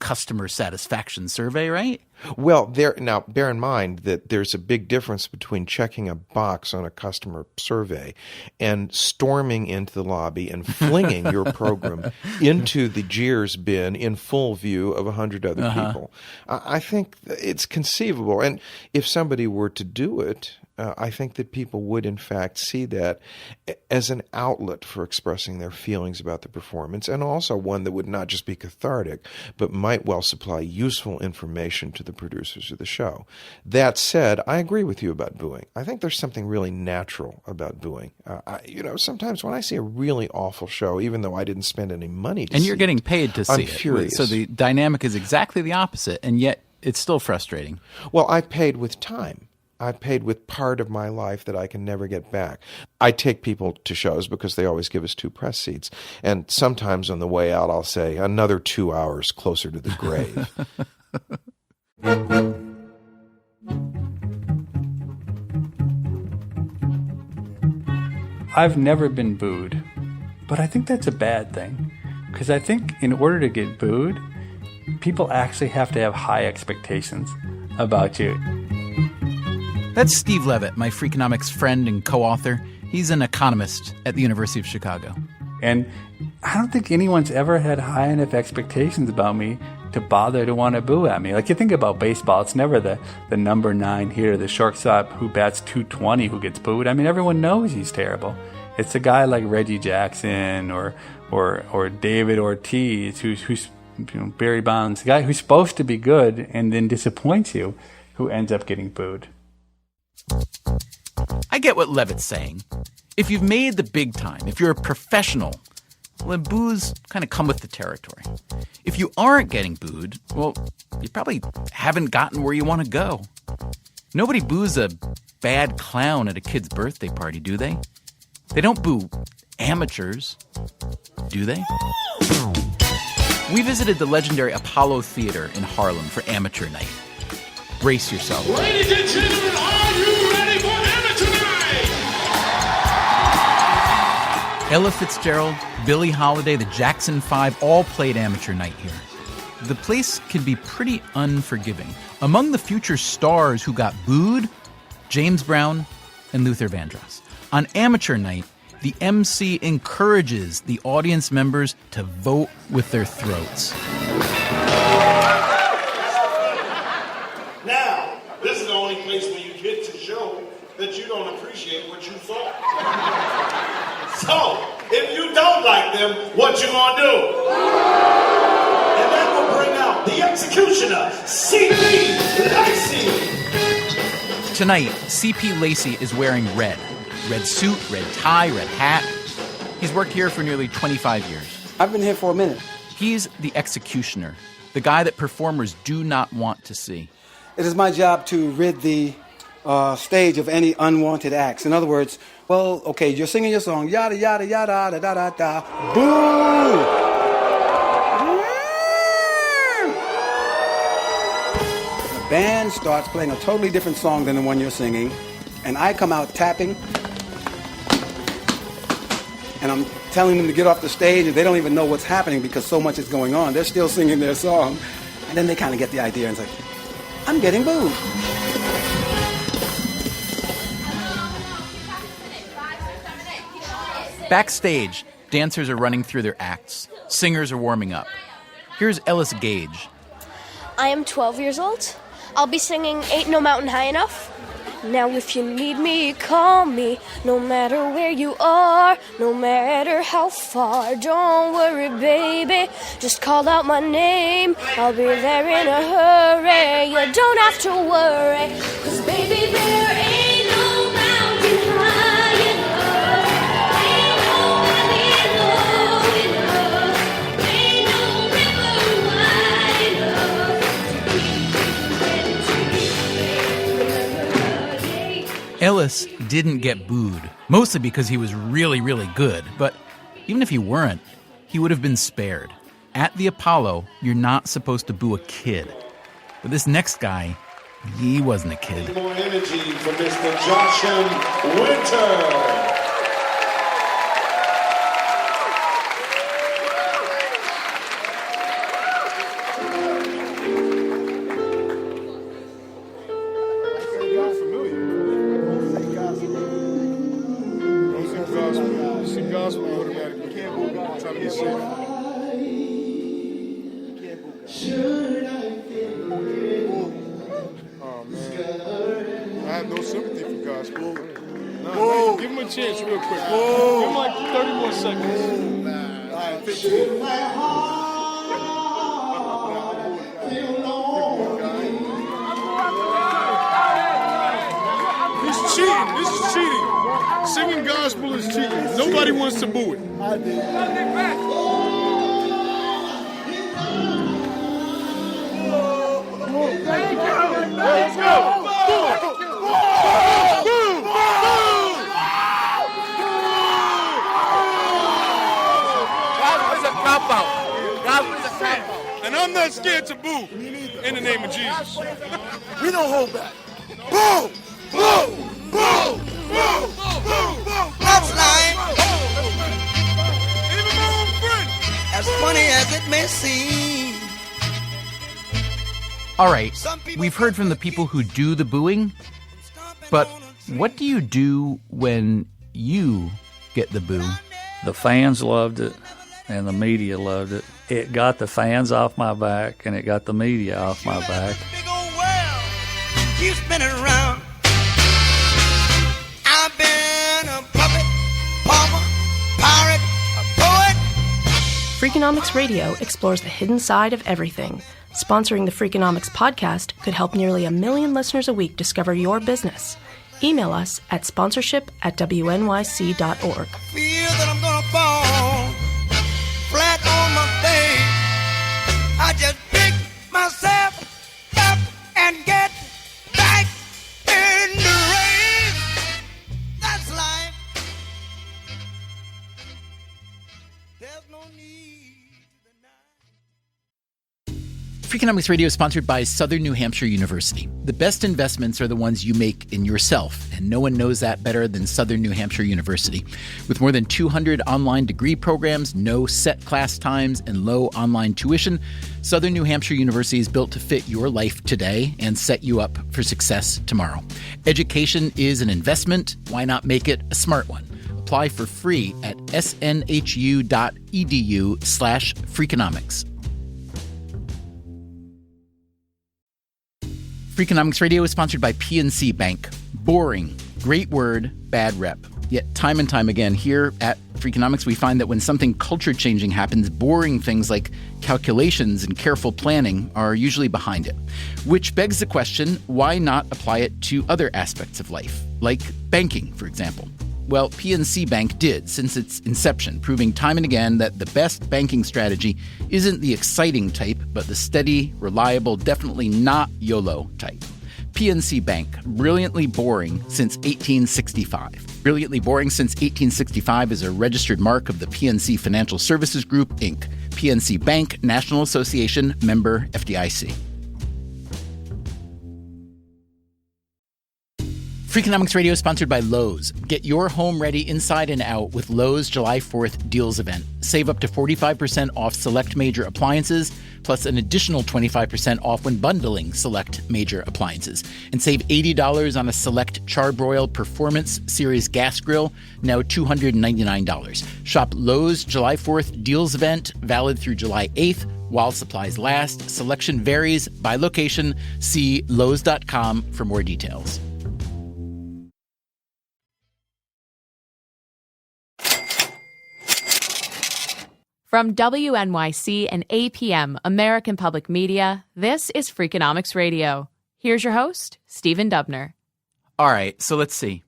customer satisfaction survey, right? Well, now bear in mind that there's a big difference between checking a box on a customer survey and storming into the lobby and flinging your program into the jeers bin in full view of 100 other people. I think it's conceivable. And if somebody were to do it, I think that people would, in fact, see that as an outlet for expressing their feelings about the performance, and also one that would not just be cathartic, but might well supply useful information to the producers of the show. That said, I agree with you about booing. I think there's something really natural about booing. Sometimes when I see a really awful show, even though I didn't spend any money to see it, and you're getting paid to see I'm it. furious. So the dynamic is exactly the opposite, and yet it's still frustrating. Well, I paid with time. I paid with part of my life that I can never get back. I take people to shows because they always give us 2 press seats. And sometimes on the way out, I'll say, another 2 hours closer to the grave. I've never been booed, but I think that's a bad thing. Because I think in order to get booed, people actually have to have high expectations about you. That's Steve Levitt, my Freakonomics friend and co-author. He's an economist at the University of Chicago. And I don't think anyone's ever had high enough expectations about me to bother to want to boo at me. Like, you think about baseball, it's never the number 9 hitter, the shortstop who bats .220 who gets booed. I mean, everyone knows he's terrible. It's a guy like Reggie Jackson or David Ortiz, who's Barry Bonds, the guy who's supposed to be good and then disappoints you, who ends up getting booed. I get what Levitt's saying. If you've made the big time, if you're a professional, well, then boos kind of come with the territory. If you aren't getting booed, well, you probably haven't gotten where you want to go. Nobody boos a bad clown at a kid's birthday party, do they? They don't boo amateurs, do they? We visited the legendary Apollo Theater in Harlem for Amateur Night. Brace yourself. Ladies and gentlemen, are you ready for Amateur Night? Ella Fitzgerald, Billie Holiday, the Jackson 5 all played amateur night here. The place can be pretty unforgiving. Among the future stars who got booed, James Brown and Luther Vandross. On amateur night, the MC encourages the audience members to vote with their throats. Now, this is the only place where you get to show that you don't appreciate what you thought. So, if you don't like them, what you gonna do? And that will bring out the executioner, C.P. Lacey. Tonight, C.P. Lacey is wearing red. Red suit, red tie, red hat. He's worked here for nearly 25 years. I've been here for a minute. He's the executioner, the guy that performers do not want to see. It is my job to rid the stage of any unwanted acts. In other words, well, okay, you're singing your song, yada, yada, yada, da, da, da, da, boo! The band starts playing a totally different song than the one you're singing, and I come out tapping, and I'm telling them to get off the stage, and they don't even know what's happening because so much is going on. They're still singing their song, and then they kind of get the idea, and it's like, I'm getting booed. Backstage, dancers are running through their acts. Singers are warming up. Here's Ellis Gage. I am 12 years old. I'll be singing Ain't No Mountain High Enough. Now if you need me, call me. No matter where you are, no matter how far. Don't worry, baby, just call out my name. I'll be there in a hurry. You don't have to worry, 'cause baby, there ain't no mountain high enough. Ain't no valley low enough. Ain't no river wide enough. Ellis didn't get booed, mostly because he was really, really good. But even if he weren't, he would have been spared. At the Apollo, you're not supposed to boo a kid. But this next guy, he wasn't a kid. More energy for Mr. Joshua Winter. Give him a chance real quick. Give him like 30 more seconds. All right, 15. He's cheating. This is cheating. Singing gospel is cheating. Nobody wants to boo it. I did. Let's go. And I'm not scared to boo in the name of Jesus. We don't hold back. Boo! Boo! Boo! Boo! Boo! That's life. Even my own friend. As funny as it may seem. All right, we've heard from the people who do the booing, but what do you do when you get the boo? The fans loved it, and the media loved it. It got the fans off my back, and it got the media off my back. You spin it around. I've been a puppet, pauper, pirate, a poet. Freakonomics Radio explores the hidden side of everything. Sponsoring the Freakonomics podcast could help nearly 1 million listeners a week discover your business. Email us at sponsorship@wnyc.org. Feel that I'm gonna fall flat on my face. I just pick myself up and get back in the race. That's life. There's no need. Freakonomics Radio is sponsored by Southern New Hampshire University. The best investments are the ones you make in yourself, and no one knows that better than Southern New Hampshire University. With more than 200 online degree programs, no set class times, and low online tuition, Southern New Hampshire University is built to fit your life today and set you up for success tomorrow. Education is an investment. Why not make it a smart one? Apply for free at snhu.edu/Freakonomics. Freakonomics Radio is sponsored by PNC Bank. Boring, great word, bad rep. Yet time and time again here at Freakonomics, we find that when something culture-changing happens, boring things like calculations and careful planning are usually behind it. Which begs the question, why not apply it to other aspects of life, like banking, for example? Well, PNC Bank did since its inception, proving time and again that the best banking strategy isn't the exciting type, but the steady, reliable, definitely not YOLO type. PNC Bank, brilliantly boring since 1865. Brilliantly boring since 1865 is a registered mark of the PNC Financial Services Group, Inc. PNC Bank, National Association, member FDIC. Freakonomics Radio is sponsored by Lowe's. Get your home ready inside and out with Lowe's July 4th deals event. Save up to 45% off select major appliances, plus an additional 25% off when bundling select major appliances. And save $80 on a select Charbroil Performance Series gas grill, now $299. Shop Lowe's July 4th deals event, valid through July 8th, while supplies last. Selection varies by location. See Lowe's.com for more details. From WNYC and APM, American Public Media, this is Freakonomics Radio. Here's your host, Stephen Dubner. All right, so let's see.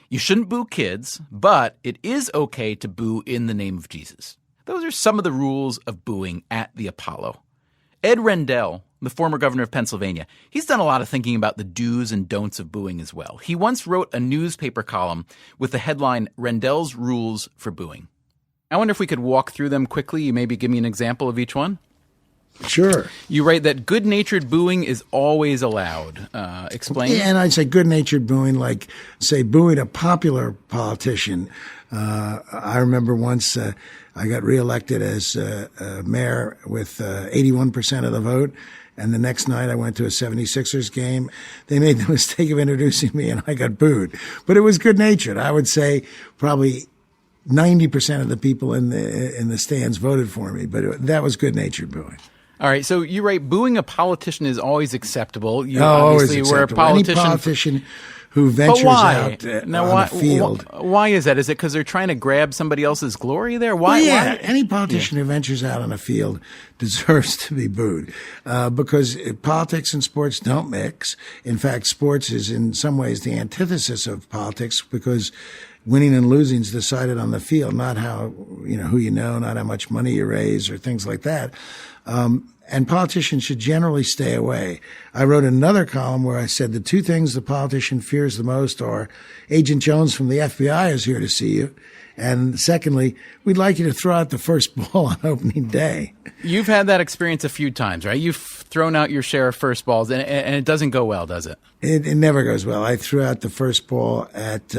You shouldn't boo kids, but it is okay to boo in the name of Jesus. Those are some of the rules of booing at the Apollo. Ed Rendell, the former governor of Pennsylvania, he's done a lot of thinking about the do's and don'ts of booing as well. He once wrote a newspaper column with the headline, Rendell's Rules for Booing. I wonder if we could walk through them quickly. You maybe give me an example of each one? Sure. You write that good-natured booing is always allowed. Explain. Yeah, and I'd say good-natured booing, like, say, booing a popular politician. I remember once I got reelected as mayor with 81% of the vote. And the next night I went to a 76ers game. They made the mistake of introducing me and I got booed. But it was good-natured. I would say probably 90% of the people in the stands voted for me, but that was good-natured booing. All right, so you write booing a politician is always acceptable. You always obviously acceptable. Were a politician. Any politician who ventures out on the field. Why is that? Is it because they're trying to grab somebody else's glory there? Why? Why? Any politician who ventures out on a field deserves to be booed because politics and sports don't mix. In fact, sports is in some ways the antithesis of politics because winning and losing is decided on the field, not how, who you know, not how much money you raise or things like that. And politicians should generally stay away. I wrote another column where I said the two things the politician fears the most are Agent Jones from the FBI is here to see you. And secondly, we'd like you to throw out the first ball on opening day. You've had that experience a few times, right? You've thrown out your share of first balls, and it doesn't go well, does it? It never goes well. I threw out the first ball at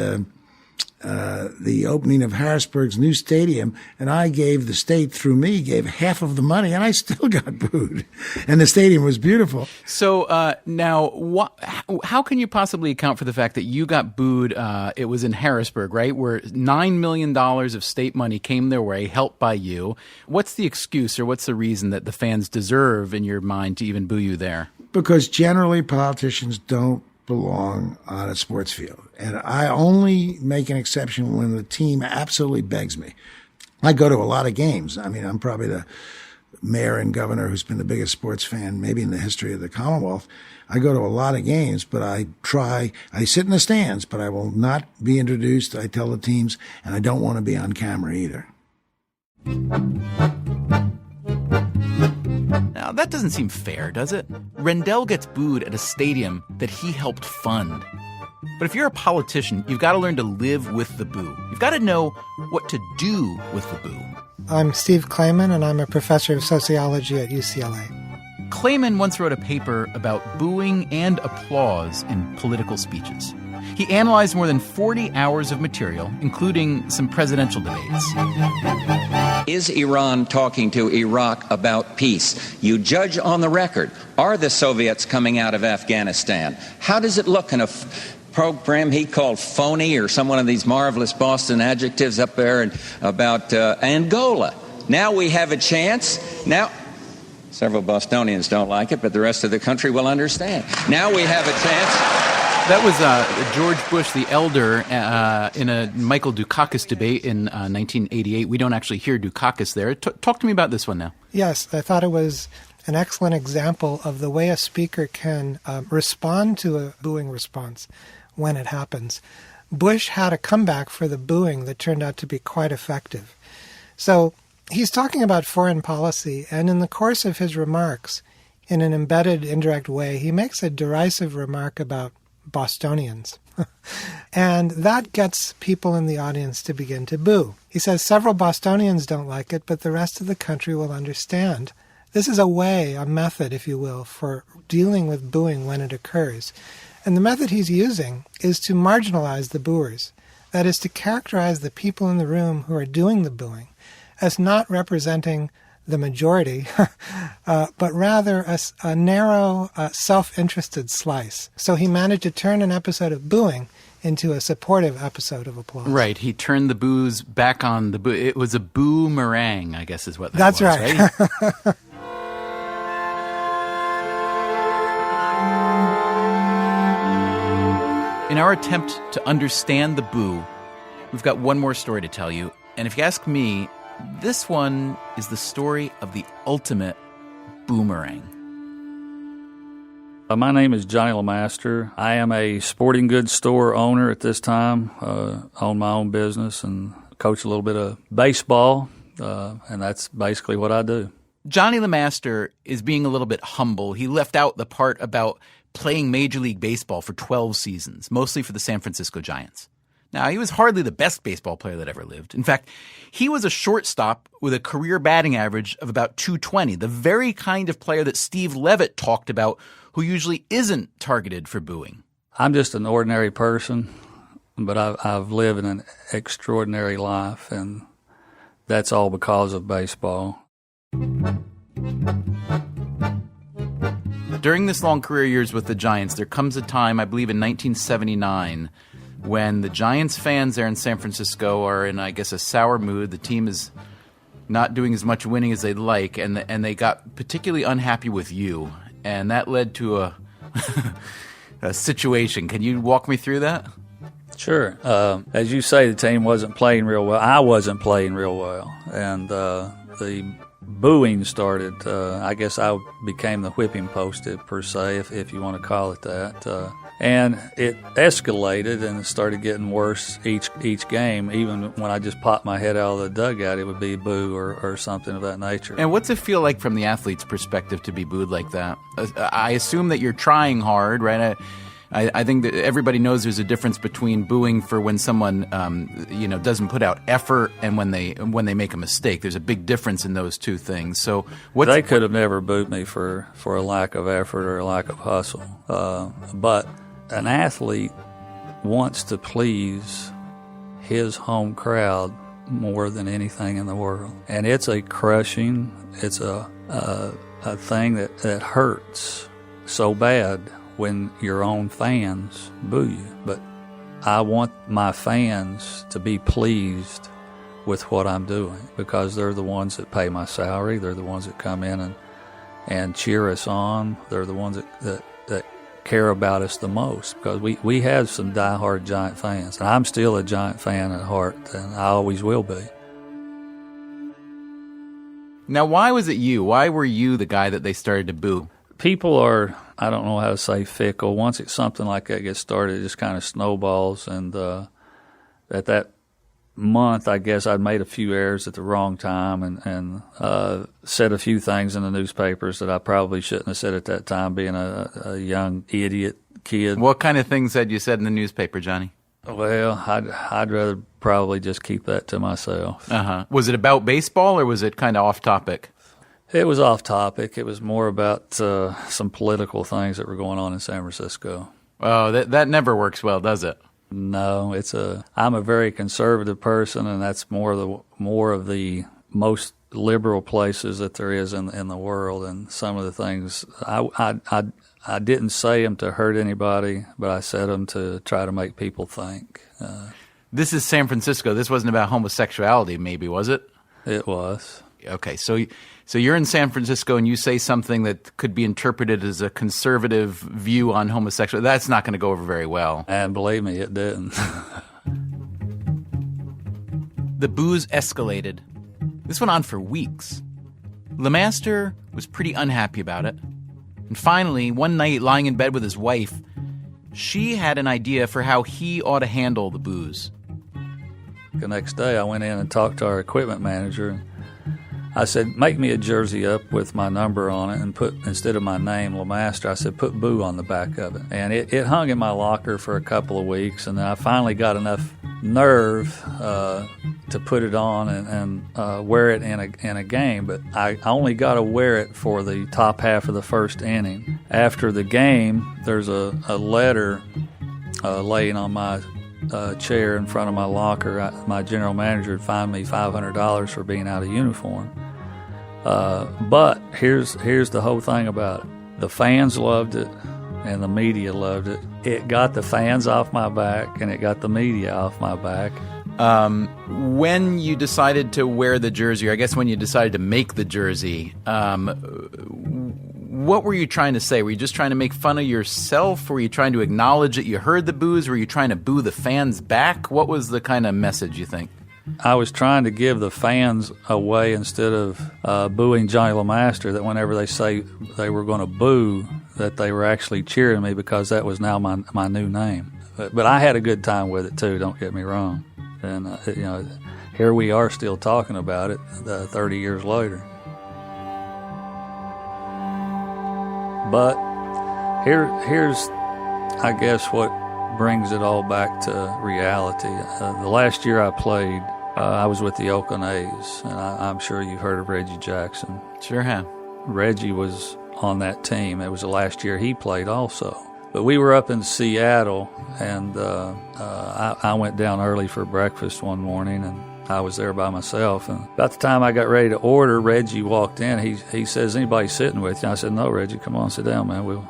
the opening of Harrisburg's new stadium, and I gave the state, through me, gave half of the money, and I still got booed. And the stadium was beautiful. So now, how can you possibly account for the fact that you got booed? It was in Harrisburg, right, where $9 million of state money came their way, helped by you. What's the excuse or what's the reason that the fans deserve, in your mind, to even boo you there? Because generally politicians don't belong on a sports field. And I only make an exception when the team absolutely begs me. I go to a lot of games. I mean, I'm probably the mayor and governor who's been the biggest sports fan maybe in the history of the Commonwealth. I go to a lot of games, but I sit in the stands, but I will not be introduced. I tell the teams, and I don't want to be on camera either. Now, that doesn't seem fair, does it? Rendell gets booed at a stadium that he helped fund. But if you're a politician, you've got to learn to live with the boo. You've got to know what to do with the boo. I'm Steve Klayman, and I'm a professor of sociology at UCLA. Clayman once wrote a paper about booing and applause in political speeches. He analyzed more than 40 hours of material, including some presidential debates. Is Iran talking to Iraq about peace? You judge on the record. Are the Soviets coming out of Afghanistan? How does it look in a program he called phony, or some one of these marvelous Boston adjectives up there, and about Angola? Now we have a chance. Now, several Bostonians don't like it, but the rest of the country will understand. Now we have a chance. That was George Bush the Elder in a Michael Dukakis debate in 1988. We don't actually hear Dukakis there. Talk to me about this one now. Yes, I thought it was an excellent example of the way a speaker can respond to a booing response when it happens. Bush had a comeback for the booing that turned out to be quite effective. So he's talking about foreign policy, and in the course of his remarks, in an embedded, indirect way, he makes a derisive remark about Bostonians. And that gets people in the audience to begin to boo. He says several Bostonians don't like it, but the rest of the country will understand. This is a way, a method, if you will, for dealing with booing when it occurs. And the method he's using is to marginalize the booers. That is, to characterize the people in the room who are doing the booing as not representing the majority, but rather a narrow, self-interested slice. So he managed to turn an episode of booing into a supportive episode of applause. Right. He turned the boos back on the boo. It was a boomerang, I guess is what that That's was. That's right. In our attempt to understand the boo, we've got one more story to tell you. And if you ask me, this one is the story of the ultimate boomerang. My name is Johnny LeMaster. I am a sporting goods store owner at this time, own my own business and coach a little bit of baseball, and that's basically what I do. Johnny LeMaster is being a little bit humble. He left out the part about playing Major League Baseball for 12 seasons, mostly for the San Francisco Giants. Now, he was hardly the best baseball player that ever lived. In fact, he was a shortstop with a career batting average of about .220, the very kind of player that Steve Levitt talked about, who usually isn't targeted for booing. I'm just an ordinary person, but I've lived an extraordinary life, and that's all because of baseball. During this long career years with the Giants, there comes a time, I believe in 1979, when the Giants fans there in San Francisco are in, I guess, a sour mood. The team is not doing as much winning as they'd like, and they got particularly unhappy with you. And that led to a situation. Can you walk me through that? Sure. As you say, the team wasn't playing real well. I wasn't playing real well. And the booing started. I guess I became the whipping post, per se, if you want to call it that. And it escalated and it started getting worse each game. Even when I just popped my head out of the dugout, it would be boo or something of that nature. And what's it feel like from the athlete's perspective to be booed like that? I assume that you're trying hard, right? I think that everybody knows there's a difference between booing for when someone doesn't put out effort and when they make a mistake. There's a big difference in those two things. So they could have never booed me for a lack of effort or a lack of hustle. But an athlete wants to please his home crowd more than anything in the world, and it's a crushing. It's a thing that hurts so bad when your own fans boo you. But I want my fans to be pleased with what I'm doing because they're the ones that pay my salary. They're the ones that come in and cheer us on. They're the ones that care about us the most because we have some diehard Giant fans. And I'm still a Giant fan at heart, and I always will be. Now, why was it you? Why were you the guy that they started to boo? People are, I don't know how to say, fickle. Once something like that gets started, it just kind of snowballs. And at that month, I guess I'd made a few errors at the wrong time and said a few things in the newspapers that I probably shouldn't have said at that time, being a young idiot kid. What kind of things had you said in the newspaper, Johnny? Well, I'd rather probably just keep that to myself. Was it about baseball or was it kind of off topic? It was off topic. It was more about some political things that were going on in San Francisco. Oh, that never works well, does it? No, I'm a very conservative person, and that's more of the most liberal places that there is in the world. And some of the things I didn't say them to hurt anybody, but I said them to try to make people think. This is San Francisco. This wasn't about homosexuality, maybe, was it? It was. Okay, so you're in San Francisco and you say something that could be interpreted as a conservative view on homosexuality. That's not going to go over very well. And believe me, it didn't. The booze escalated. This went on for weeks. LeMaster was pretty unhappy about it. And finally, one night, lying in bed with his wife, she had an idea for how he ought to handle the booze. The next day, I went in and talked to our equipment manager. I said, make me a jersey up with my number on it and put, instead of my name, LeMaster, I said, put Boo on the back of it. And it hung in my locker for a couple of weeks, and then I finally got enough nerve to put it on and wear it in a game. But I only got to wear it for the top half of the first inning. After the game, there's a letter laying on my chair in front of my locker. My general manager had fined me $500 for being out of uniform. But here's the whole thing about it. The fans loved it, and the media loved it. It got the fans off my back, and it got the media off my back. When you decided to wear the jersey, or I guess when you decided to make the jersey, what were you trying to say? Were you just trying to make fun of yourself? Were you trying to acknowledge that you heard the boos? Were you trying to boo the fans back? What was the kind of message, you think? I was trying to give the fans a way, instead of booing Johnny LeMaster, that whenever they say they were going to boo, that they were actually cheering me, because that was now my new name. But I had a good time with it too, don't get me wrong. And here we are still talking about it 30 years later. But here's, I guess, what brings it all back to reality. The last year I played, I was with the Oakland A's, and I'm sure you've heard of Reggie Jackson. Sure have. Reggie was on that team. It was the last year he played also. But we were up in Seattle, and I went down early for breakfast one morning, and I was there by myself. And about the time I got ready to order, Reggie walked in. He says, anybody sitting with you? I said, no, Reggie, come on, sit down, man. We'll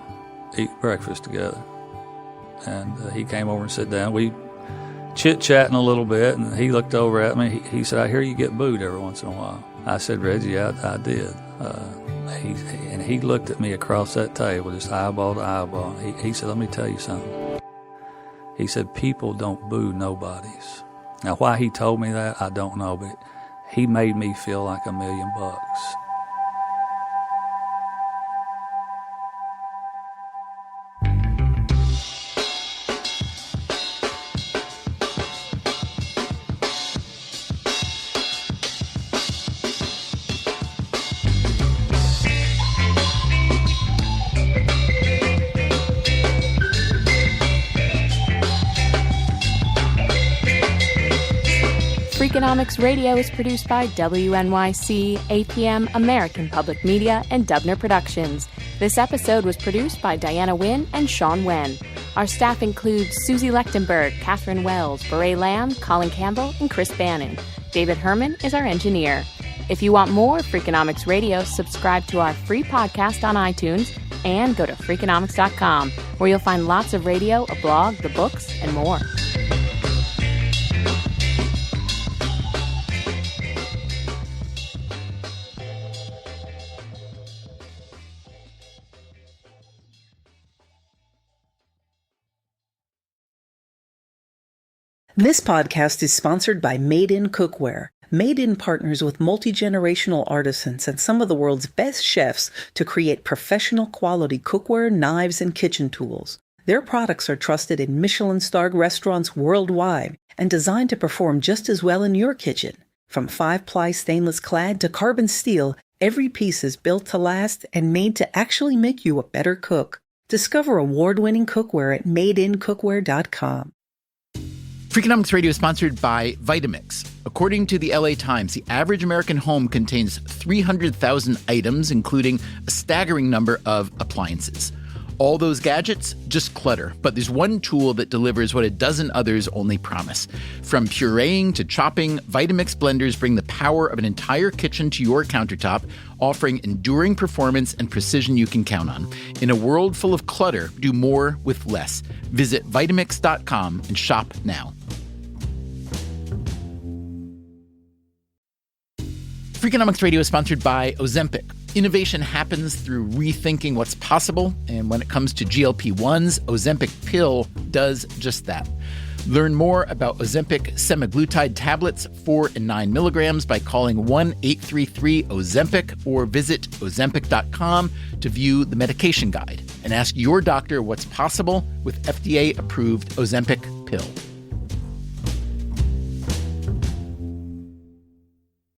eat breakfast together. And he came over and sat down. We chit-chatting a little bit, and he looked over at me. He said, I hear you get booed every once in a while. I said, Reggie, I did. And he looked at me across that table, just eyeball to eyeball. He said, let me tell you something. He said, people don't boo nobodies. Now, why he told me that, I don't know, but he made me feel like $1 million. Freakonomics Radio is produced by WNYC, APM, American Public Media, and Dubner Productions. This episode was produced by Diana Wynn and Sean Wen. Our staff includes Susie Lechtenberg, Catherine Wells, Beret Lamb, Colin Campbell, and Chris Bannon. David Herman is our engineer. If you want more Freakonomics Radio, subscribe to our free podcast on iTunes and go to Freakonomics.com, where you'll find lots of radio, a blog, the books, and more. This podcast is sponsored by Made In Cookware. Made In partners with multi-generational artisans and some of the world's best chefs to create professional quality cookware, knives, and kitchen tools. Their products are trusted in Michelin-starred restaurants worldwide and designed to perform just as well in your kitchen. From 5-ply stainless clad to carbon steel, every piece is built to last and made to actually make you a better cook. Discover award-winning cookware at madeincookware.com. Freakonomics Radio is sponsored by Vitamix, a According to the LA Times, the average American home contains 300,000 items, including a staggering number of appliances. All those gadgets, just clutter. But there's one tool that delivers what a dozen others only promise. From pureeing to chopping, Vitamix blenders bring the power of an entire kitchen to your countertop, offering enduring performance and precision you can count on. In a world full of clutter, do more with less. Visit Vitamix.com and shop now. Freakonomics Radio is sponsored by Ozempic. Innovation happens through rethinking what's possible, and when it comes to GLP-1s, Ozempic pill does just that. Learn more about Ozempic semaglutide tablets, 4 and 9 milligrams, by calling 1-833-OZEMPIC or visit Ozempic.com to view the medication guide and ask your doctor what's possible with FDA-approved Ozempic pill.